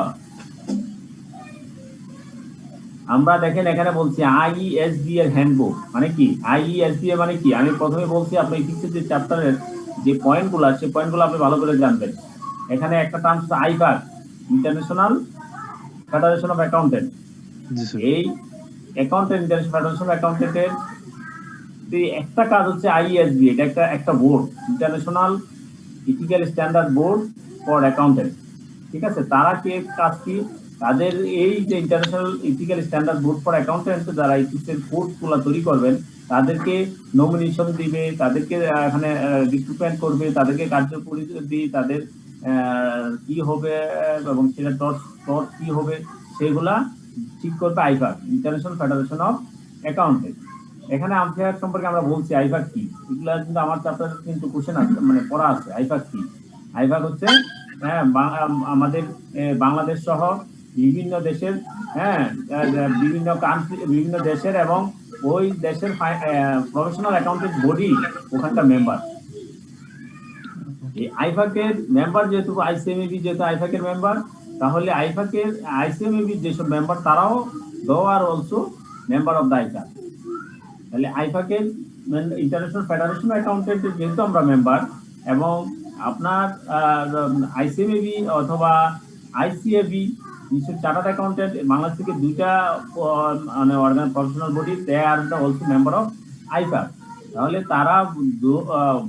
আমরা দেখেন এখানে বলছি আইইএসবি এর হ্যান্ডবুক মানে কি, আইইএসবি মানে কি, আমি প্রথমে বলছি আপনার ইথিক্সের যে চ্যাপ্টারের যে পয়েন্টগুলো, সেই পয়েন্টগুলো আপনি ভালো করে জানবেন। এখানে একটা টার্ম হচ্ছে আইফাক, ইন্টারন্যাশনাল ফেডারেশন অফ অ্যাকাউন্টেন্ট। এই অ্যাকাউন্টেন্ট, ইন্টারন্যাশনাল ফেডারেশন অফ অ্যাকাউন্টেন্টের একটা কাজ হচ্ছে আইইএসবি, এটা একটা board, international ethical standard board for accountant. ঠিক আছে? তারা কি কাজ কি, তাদের এই যে international ethical standard board for accountant, যারা ইথিক্সের কোডগুলো তৈরি করবেন তাদেরকে নমিনেশন দিবে, তাদেরকে এখানে রিক্রুটমেন্ট করবে, তাদেরকে কার্যকরী দিয়ে তাদের কি হবে এবং সেটা টস কি হবে সেগুলা ঠিক করবে আইফাক, ইন্টারন্যাশনাল ফেডারেশন অফ অ্যাকাউন্টেন্ট। এখানে আইফাক সম্পর্কে আমরা বলছি আইফাক কি, এগুলা কিন্তু আমার চ্যাপ্টার কিন্তু কোশ্চেন আছে, মানে পড়া আছে। আইফাক কি? আইফাক হচ্ছে আমাদের বাংলাদেশ সহ বিভিন্ন দেশের, হ্যাঁ, বিভিন্ন কান্ট্রি, বিভিন্ন দেশের এবং ওই দেশের প্রফেশনাল অ্যাকাউন্টেন্ট বডি ওখানকার মেম্বার। এই আইফাকের মেম্বার যেহেতু আইসিএমএবি যেহেতু আইফাকের মেম্বার, তাহলে আইফাকের আইসিএমএবি যেসব মেম্বার তারাও though are also member of the IFAC. তাহলে আইফাকের ইন্টারন্যাশনাল ফেডারেশন অ্যাকাউন্টেন্টের যেহেতু আমরা মেম্বার, এবং আপনার আইসিএমএবি অথবা আইসিএবি চার্টার্ড অ্যাকাউন্টেন্ট বাংলাদেশ থেকে দুইটা মানে organ professional body, they are also member of IFAC. তাহলে তারা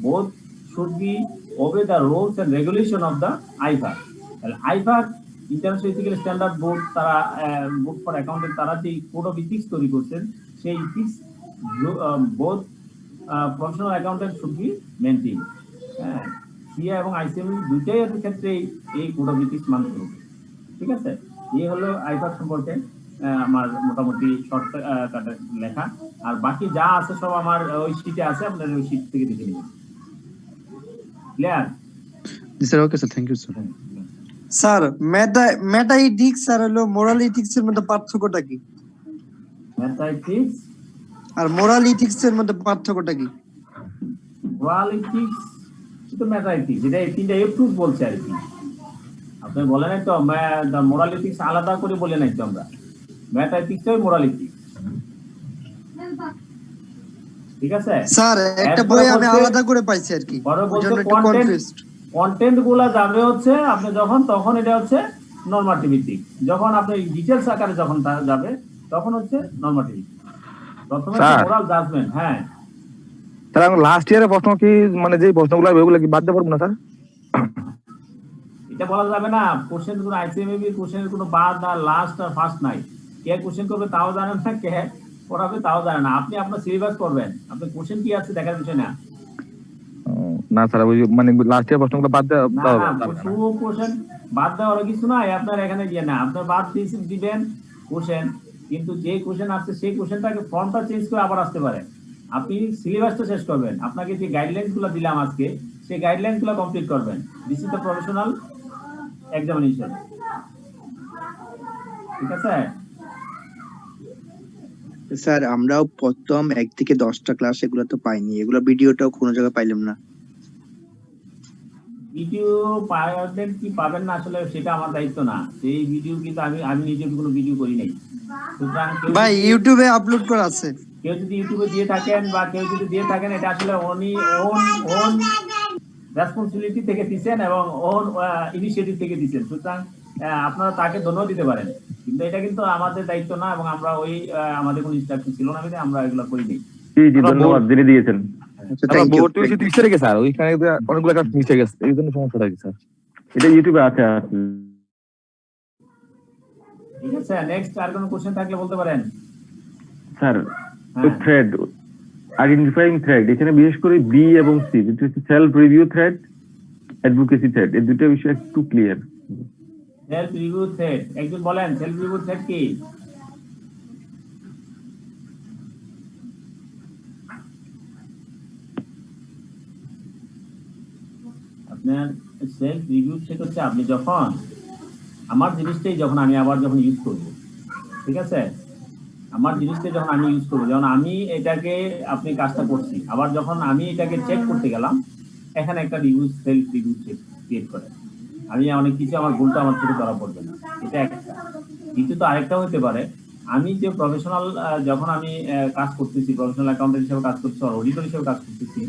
both should be obey the rules and regulation of the IFAC. তাহলে আইফাক ইন্টারন্যাশনাল ইথিক্যাল স্ট্যান্ডার্ড বোর্ড, তারা বোর্ড ফর অ্যাকাউন্টেন্ট, তারা যে কোড অফ ইথিক্স তৈরি করছেন, সেই ethics both professional accountant should be maintain. হ্যাঁ, সিএ এবং আইসিএম দুইটাই এর ক্ষেত্রে এই কোড অফ ইথিক্স মানতে হবে। ঠিক আছে? এই হলো আইফাক সম্পর্কে আমার মোটামুটি শর্ট লেখা, আর বাকি যা আছে সব আমার ওই শিটে আছে, আপনার ওই শিট থেকে দেখে নেবেন। Clear? Sir okay sir, thank you sir. Sir meta ethics আর হলো মোরাল ইথিক্স এর মধ্যে পার্থক্যটা কি? মেটা ইথিক্স আর মোরাল ইথিক্স এর মধ্যে পার্থক্যটা কি? মোরাল ইথিক্স তো মেটা ইথিক্স, এটা এই তিনটা এফটুস বলছে আর কি। আপনি বলেন নাই তো মোরাল ইথিক্স আলাদা করে বলে নাই তো আমরা, মেটা ইথিক্স আর মোরাল ইথিক্স। ঠিক আছে? স্যার একটা এরপরে বই আমি বলছে- আলাদা করে পাইছি আর কি, পরে ওই বলছে জন্য একটু কনফিউজড। কন্টেন্ট গুলা যাবে হচ্ছে আপনি তখন এটা হচ্ছে নরমাটিভ ভিত্তিক, যখন আপনি ডিটেলস আকারে যখন যাবে তখন হচ্ছে নরমাটিভ ভিত্তিক। প্রথমে স্যার। Moral judgement. হ্যাঁ, স্যার লাস্ট ইয়ারের প্রশ্ন কি মানে যে প্রশ্নগুলো ওইগুলো কি বাদ দিতে পারবো না স্যার? এটা বলা যাবে না। কোশ্চেন কোনো আইসিএমবি কোশ্চেনের কোনো বাদ না, লাস্ট আর ফার্স্ট নাই। কে কোশ্চেন করবে তাও জানেন না, কে পড়াবে তাও জানে না। আপনি আপনার সিলেবাস করবেন, আপনি কোশ্চেন কি আছে দেখার বিষয় না। না স্যার ওই মানে লাস্ট ইয়ার প্রশ্নগুলো বাদ দেওয়া না দেওয়া না, যাবে না। শুধু কোশ্চেন বাদ দেওয়ার কিছু নাই। আপনার এখানে গিয়ে না, আপনার বাদ দিবেন কোশ্চেন, কিন্তু যে কোশ্চেন আসছে সেই কোশ্চেনটাকে ফর্মটা চেঞ্জ করে আবার আসতে পারে। আপনি সিলেবাসটা শেষ করবেন, আপনাকে যে গাইডলাইন গুলো দিলাম আজকে সেই গাইডলাইন গুলো কমপ্লিট করবেন। This is the professional examination. ঠিক আছে? স্যার আমরাও প্রথম 1 থেকে 10টা ক্লাস এগুলো তো পাইনি, এগুলো ভিডিওটাও কোনো জায়গায় পাইলাম না। ভিডিও পাবেন কি পাবেন না আসলে সেটা আমার দায়িত্ব না। সেই ভিডিও কিন্তু আমি নিজে কোনো ভিডিও করি নাই। সুতরাং ভাই ইউটিউবে আপলোড করা আছে। কেউ যদি ইউটিউবে দিয়ে থাকেন বা কেউ যদি দিয়ে থাকেন, এটা আসলে ওন রেসপন্সিবিলিটি থেকে দিচ্ছেন এবং ওন ইনিশিয়েটিভ থেকে দিচ্ছেন। সুতরাং আপনারা তাকে ধন্যবাদ দিতে পারেন, কিন্তু এটা কিন্তু আমাদের দায়িত্ব না এবং আমরা ওই আমাদের কোনো ইনস্ট্রাকশন ছিল না, আমরা এগুলো করি নাই। জি ধন্যবাদ যিনি দিয়েছেন। আচ্ছা থ্যাংক ইউ। বোর্ড 30 থেকে স্যার ওইখানে অনেকগুলো কাজ মিস হয়ে গেছে, এই জন্য সমস্যাটা কি স্যার? এটা ইউটিউবে আছে। ঠিক আছে, নেক্সট আর কোনো কোশ্চেন থাকলে বলতে পারেন। স্যার হ্যাঁ। থ্রেড, আইডেন্টিফাইং থ্রেড, এখানে বিশেষ করে বি এবং সি, যেটা হচ্ছে self review thread, advocacy thread, এই দুটো বিষয় একটু ক্লিয়ার। সেলফ রিভিউ থ্রেড, একজন বলেন সেলফ রিভিউ থ্রেড কি? আপনার সেলফ রিভিউ থ্রেড হচ্ছে আপনি যখন আমার জিনিসটাই যখন আমি আবার যখন ইউজ করব, ঠিক আছে, আমার জিনিসটা যখন আমি ইউজ করবো, যেমন আমি এটাকে আপনি কাজটা করছি, আবার যখন আমি এটাকে চেক করতে গেলাম, এখানে একটা review self review check create করে আমি অনেক কিছু আমার ভুলটা আমার থেকে ধরা পড়বে না। এটা একটা। দ্বিতীয়ত আরেকটা হতে পারে, আমি যে প্রফেশনাল যখন আমি কাজ করতেছি, প্রফেশনাল অ্যাকাউন্টেন্ট হিসেবে কাজ করছি, অডিটর হিসেবে কাজ করতেছি,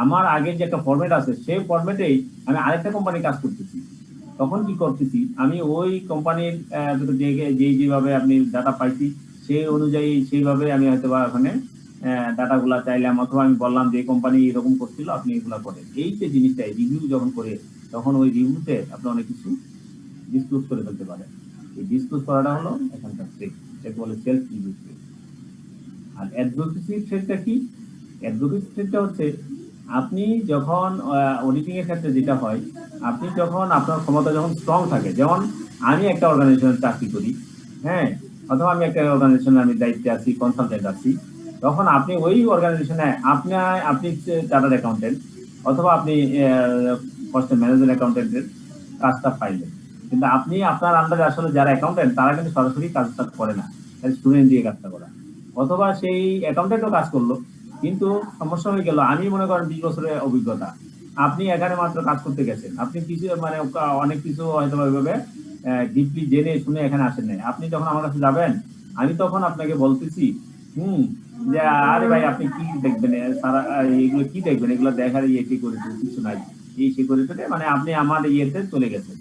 আমার আগে যে একটা ফরম্যাট আছে সেই ফরম্যাটেই আমি আরেকটা কোম্পানি কাজ করতেছি। তখন কি করতেছি, আমি ওই কোম্পানির যেভাবে আপনি ডাটা পাইছি সেই অনুযায়ী সেইভাবে আমি হয়তো বা ওখানে ডাটাগুলা চাইলাম, অথবা আমি বললাম যে কোম্পানি এরকম করছিল আপনি এগুলা করেন। এই যে জিনিসটাই রিভিউ যখন করে, তখন ওই রিভিউতে আপনি অনেক কিছু ডিসক্লোজ করে ফেলতে পারেন। এই ডিসক্লোজ করাটা হলো এখানকার ট্রিক, এটাকে বলে সেলফ রিভিউ ট্রিক। আর অ্যাডভোকেসি ট্রিকটা কি? অ্যাডভোকেসি ট্রিকটা হচ্ছে আপনি যখন অডিটিং এর ক্ষেত্রে যেটা হয়, আপনি যখন আপনার ক্ষমতা যখন স্ট্রং থাকে, যেমন আমি একটা অর্গানাইজেশনে চাকরি করি, হ্যাঁ, অথবা আমি একটা অর্গানাইজেশনে আমি দায়িত্বে আছি, কনসালটেন্ট আছি, তখন আপনি ওই অর্গানাইজেশনে আপনি চার্টার্ড অ্যাকাউন্টেন্ট অথবা আপনি ফার্স্ট ম্যানেজার অ্যাকাউন্টেন্টের কাজটা পাইলেন, কিন্তু আপনি আপনার আন্ডারে আসলে যারা অ্যাকাউন্টেন্ট তারা কিন্তু সরাসরি কাজটা করে না, স্টুডেন্ট দিয়ে কাজটা করা, অথবা সেই অ্যাকাউন্টেন্টও কাজ করলো, কিন্তু সমস্যা হয়ে গেল, আমি মনে করেন 20 বছরের অভিজ্ঞতা, আপনি এখানে মাত্র কাজ করতে গেছেন, আপনি কিছু মানে অনেক কিছু হয়তো ওইভাবে ডিপলি জেনে শুনে এখানে আসেন নাই। আপনি যখন আমার কাছে যাবেন, আমি তখন আপনাকে বলতেছি যে আরে ভাই আপনি কি দেখবেন, সারা এগুলো কি দেখবেন, এগুলো দেখার ইয়ে কি করে কিছু নাই, এই সিকিউরিটিতে মানে আপনি আমার ইয়েতে চলে গেছেন।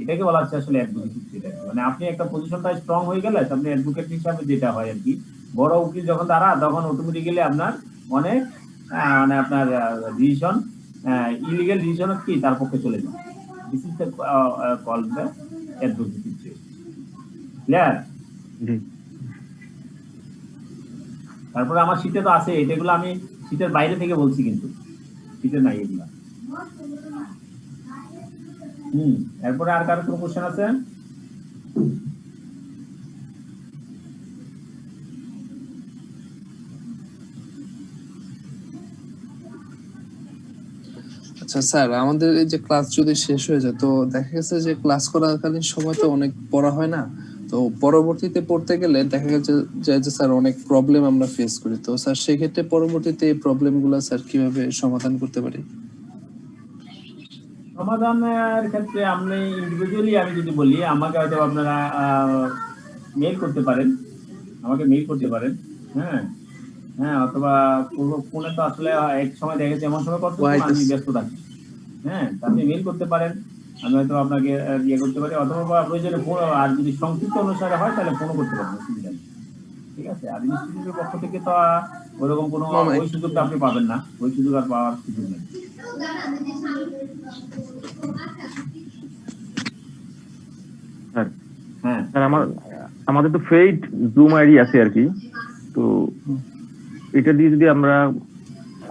এটাকে বলা হচ্ছে আসলে অ্যাডভোকেসি। মানে আপনি একটা পজিশনটা স্ট্রং হয়ে গেলে আপনি অ্যাডভোকেট হিসাবে যেটা হয় আর কি, বড় উকিল যখন দাঁড়া তখন অটোমেটিক্যালি আপনার অনেক মানে আপনার ডিসিশন, ইলিগাল ডিসিশন কি তার পক্ষে চলে যায়। This is the called the advocacy trick. Clear? তারপরে আমার শীতে তো আছে, এটাগুলো আমি শীতের বাইরে থেকে বলছি, কিন্তু শীতে নাই এগুলা। এরপরে আর কারো কোনো কোশ্চেন আছে? আচ্ছা স্যার, আমাদের এই যে ক্লাস যদি শেষ হয়ে যায়, তো দেখা গেছে যে ক্লাস করাকালীন সময় তো অনেক পড়া হয় না, তো পরবর্তীতে পড়তে গেলে দেখা গেছে যে স্যার অনেক প্রবলেম আমরা ফেস করি, তো স্যার সেক্ষেত্রে পরবর্তীতে এই প্রবলেমগুলো স্যার কিভাবে সমাধান করতে পারি? সমাধানের ক্ষেত্রে আপনি ইন্ডিভিজুয়ালি আমি যদি বলি, আমাকে হয়তো আপনারা মেইল করতে পারেন, আমাকে মেইল করতে পারেন, হ্যাঁ, হ্যাঁ, অথবা ফোনে তো আসলে এক সময় দেখেছি এমন সময় করতে Why আমি this- ব্যস্ত থাকি। হ্যাঁ, তা আপনি মেইল করতে পারেন, আমি হয়তো আপনাকে ইয়ে করতে পারি, অথবা প্রয়োজনে ফোন, আর যদি সংক্ষিপ্ত অনুসারে হয় তাহলে ফোনও করতে পারেন, অসুবিধা নেই। ঠিক আছে, আর ইনস্টিটিউটের পক্ষ থেকে তো ওরকম কোনো মামা, ওই সুযোগটা আপনি পাবেন না, ওই সুযোগ আর পাওয়ার সুযোগ নেই। স্যার হ্যাঁ, স্যার আমাদের তো ফেইড জুম আইডি আছে আর কি, তো এটা দিয়ে যদি আমরা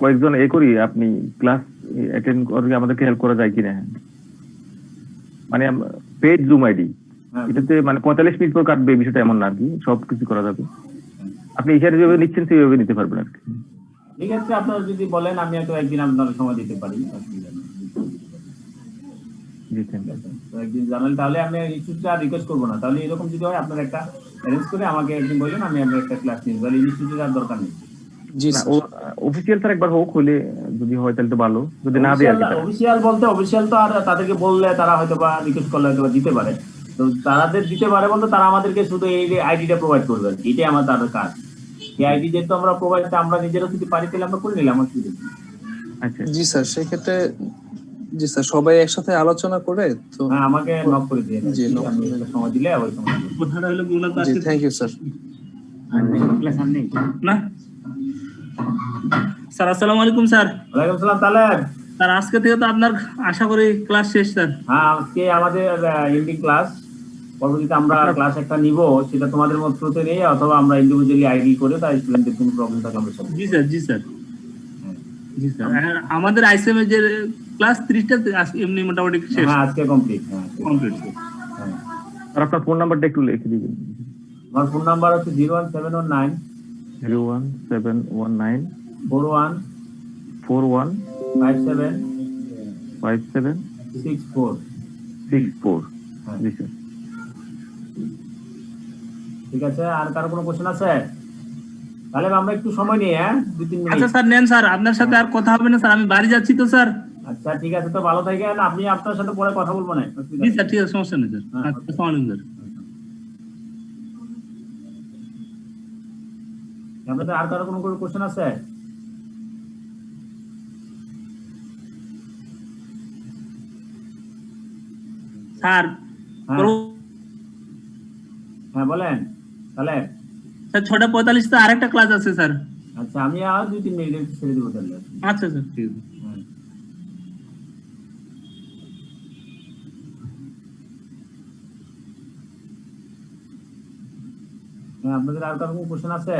কয়েকজন করি, আপনি ক্লাস অ্যাটেন্ড করে আমাদেরকে হেল্প করা যায় কিনা? মানে পেইড জুম আইডি, হ্যাঁ, এটাতে মানে 45 মিনিট পর কাটবে, বিষয়টা এমন না আর কি, সবকিছু করা যাবে। আপনি এখানে যেভাবে নিচ্ছেন সেইভাবে নিতে পারবেন আর কি। ঠিক আছে, আপনারা যদি বলেন আমি হয়তো একদিন আপনার সময় দিতে পারি, অসুবিধা নেই। জি থ্যাংক ইউ। তো একদিন জানালে তাহলে আমি ইনস্টিটিউটে আর রিকোয়েস্ট করবো না, তাহলে এরকম যদি হয় আপনার একটা অ্যারেঞ্জ করে আমাকে একদিন বললেন, আমি আপনার একটা ক্লাস নিয়ে তাহলে ইনস্টিটিউটের আর দরকার নেই। জি না, স্যার। অফিসিয়াল স্যার একবার হোক, হলে যদি হয় তাহলে তো ভালো, যদি না দেয় আর কি তারা। অফিসিয়াল বলতে অফিসিয়াল তো আর তাদেরকে বললে তারা হয়তো বা রিকোয়েস্ট করলে হয়তো বা দিতে পারে, তো তাদের দিতে পারে বলতে তারা আমাদেরকে শুধু এই আইডিটা প্রোভাইড করবে আর কি, এটাই আমার তাদের কাজ। এই আইডি যেহেতু আমরা প্রোভাইড, আমরা নিজেরা যদি পারি তাহলে আমরা করে নিলাম, অসুবিধা নেই। আচ্ছা জি স্যার, সেক্ষেত্রে জি স্যার সবাই একসাথে আলোচনা করে তো হ্যাঁ, আমাকে নক করে দিয়ে জি, knock আমি করে একটা সময় দিলে ওই সময় দিব। কথাটা হলো গুলো তো জি আজকে থ্যাংক ইউ স্যার। ক্লাস আর নেই। না স্যার। আসসালামু আলাইকুম স্যার। ওয়ালাইকুম সালাম। তাহলে স্যার আজকে থেকে তো আপনার আশা করি ক্লাস শেষ স্যার। হ্যাঁ, আজকে আমাদের এন্ডিং ক্লাস, পরবর্তীতে আমরা ক্লাস একটা নিব, সেটা তোমাদের মধ্যে থ্রুতে নেই, অথবা আমরা ইন্ডিভিজুয়ালি আইডি করে তাই স্টুডেন্টদের কোনো প্রবলেম থাকলে আমরা সব। জি স্যার, জি স্যার, জি স্যার। আর আমাদের আইসিএম এর যে ক্লাস 30টা এমনি মোটামুটি শেষ, হ্যাঁ, আজকে কমপ্লিট। হ্যাঁ, কমপ্লিট। হ্যাঁ। আর আপনার ফোন নাম্বারটা একটু লিখে দিবেন। আমার ফোন নাম্বার হচ্ছে 01719 01719 41 41 57 57 64। 64। হ্যাঁ। জি স্যার। ঠিক আছে, আর কারো কোনো কোশ্চেন আছে? তাহলে আমরা একটু সময় নিই, হ্যাঁ, 2-3 মিনিট। আচ্ছা স্যার, নেন স্যার, আপনার সাথে আর কথা হবে না স্যার, আমি বাড়ি যাচ্ছি তো স্যার। আচ্ছা, ঠিক আছে, তো ভালো থাকেন, আপনি আপনার সাথে পরে কথা বলবো না, অসুবিধা জি নেই। স্যার, ঠিক আছে, সমস্যা নেই স্যার। হ্যাঁ, আচ্ছা, আসসালামু আলাইকুম স্যার। আপনাদের আর কারো কোনো কোশ্চেন আছে? স্যার হ্যাঁ, হ্যাঁ, বলেন তাহলে। স্যার 6:45 তে আরেকটা ক্লাস আছে স্যার। আচ্ছা, আমি আর 2-3 মিনিট ছেড়ে দেবো তাহলে। আচ্ছা স্যার, ঠিক আছে। হ্যাঁ। হ্যাঁ, আপনাদের আর কারো কোনো কোশ্চেন আছে?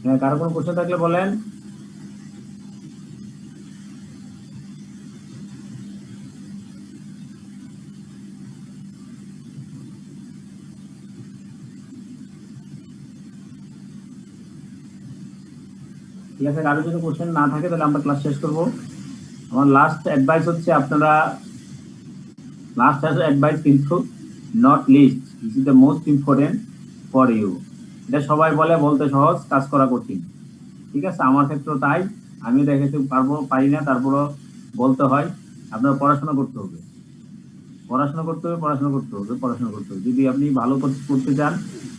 হ্যাঁ, কারো কোনো কোশ্চেন থাকলে বলেন। ঠিক আছে, কারো যদি কোশ্চেন না থাকে তাহলে আমরা ক্লাস শেষ করবো। আমার লাস্ট অ্যাডভাইস হচ্ছে, আপনারা লাস্ট অ্যাডভাইস কিন্তু not least, this is the most important for you. এটা সবাই বলে, বলতে সহজ, কাজ করা কঠিন। ঠিক আছে, আমার ক্ষেত্রেও তাই, আমি দেখাতে পারবো পারি না, তারপরও বলতে হয়। আপনার পড়াশোনা করতে হবে, পড়াশোনা করতে হবে, পড়াশোনা করতে হবে, পড়াশোনা করতে হবে। যদি আপনি ভালো করতে চান,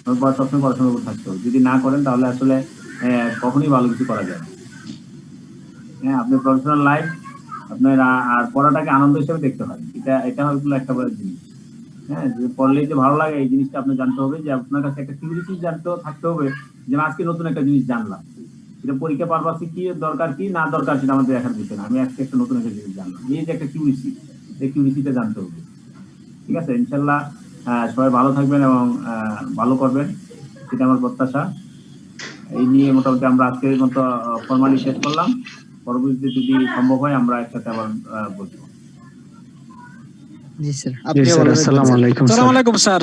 তারপর সবসময় পড়াশোনা করতে থাকতে হবে। যদি না করেন তাহলে আসলে কখনই ভালো কিছু করা যায় না। হ্যাঁ, আপনার প্রফেশনাল লাইফ, আপনার আর পড়াটাকে আনন্দ হিসেবে দেখতে হয়, এটা হলো একটা বড় জিনিস। হ্যাঁ, যে পড়লেই যে ভালো লাগে এই জিনিসটা আপনি জানতে হবে, যে আপনার কাছে একটা কিউরিয়াসিটি থাকতে হবে, যে আজকে নতুন একটা জিনিস জানলাম, এটা পরীক্ষা পারপাসে কি দরকার কি না দরকার সেটা আমাদের দেখার বিষয় না, আমি আজকে একটা নতুন একটা জিনিস জানলাম, এই যে একটা কিউরিয়াসিটি, এই কিউরিয়াসিটিটা জানতে হবে। ঠিক আছে, ইনশাল্লাহ সবাই ভালো থাকবেন এবং ভালো করবেন, এটা আমার প্রত্যাশা। এই নিয়ে মোটামুটি আমরা আজকের মতো ফর্মালি শেষ করলাম। পরবর্তীতে যদি সম্ভব হয় আমরা একসাথে আবার বলবো। জি স্যার, জি স্যার, আসসালামু আলাইকুম আসসালামু স্যার। আলাইকুম স্যার।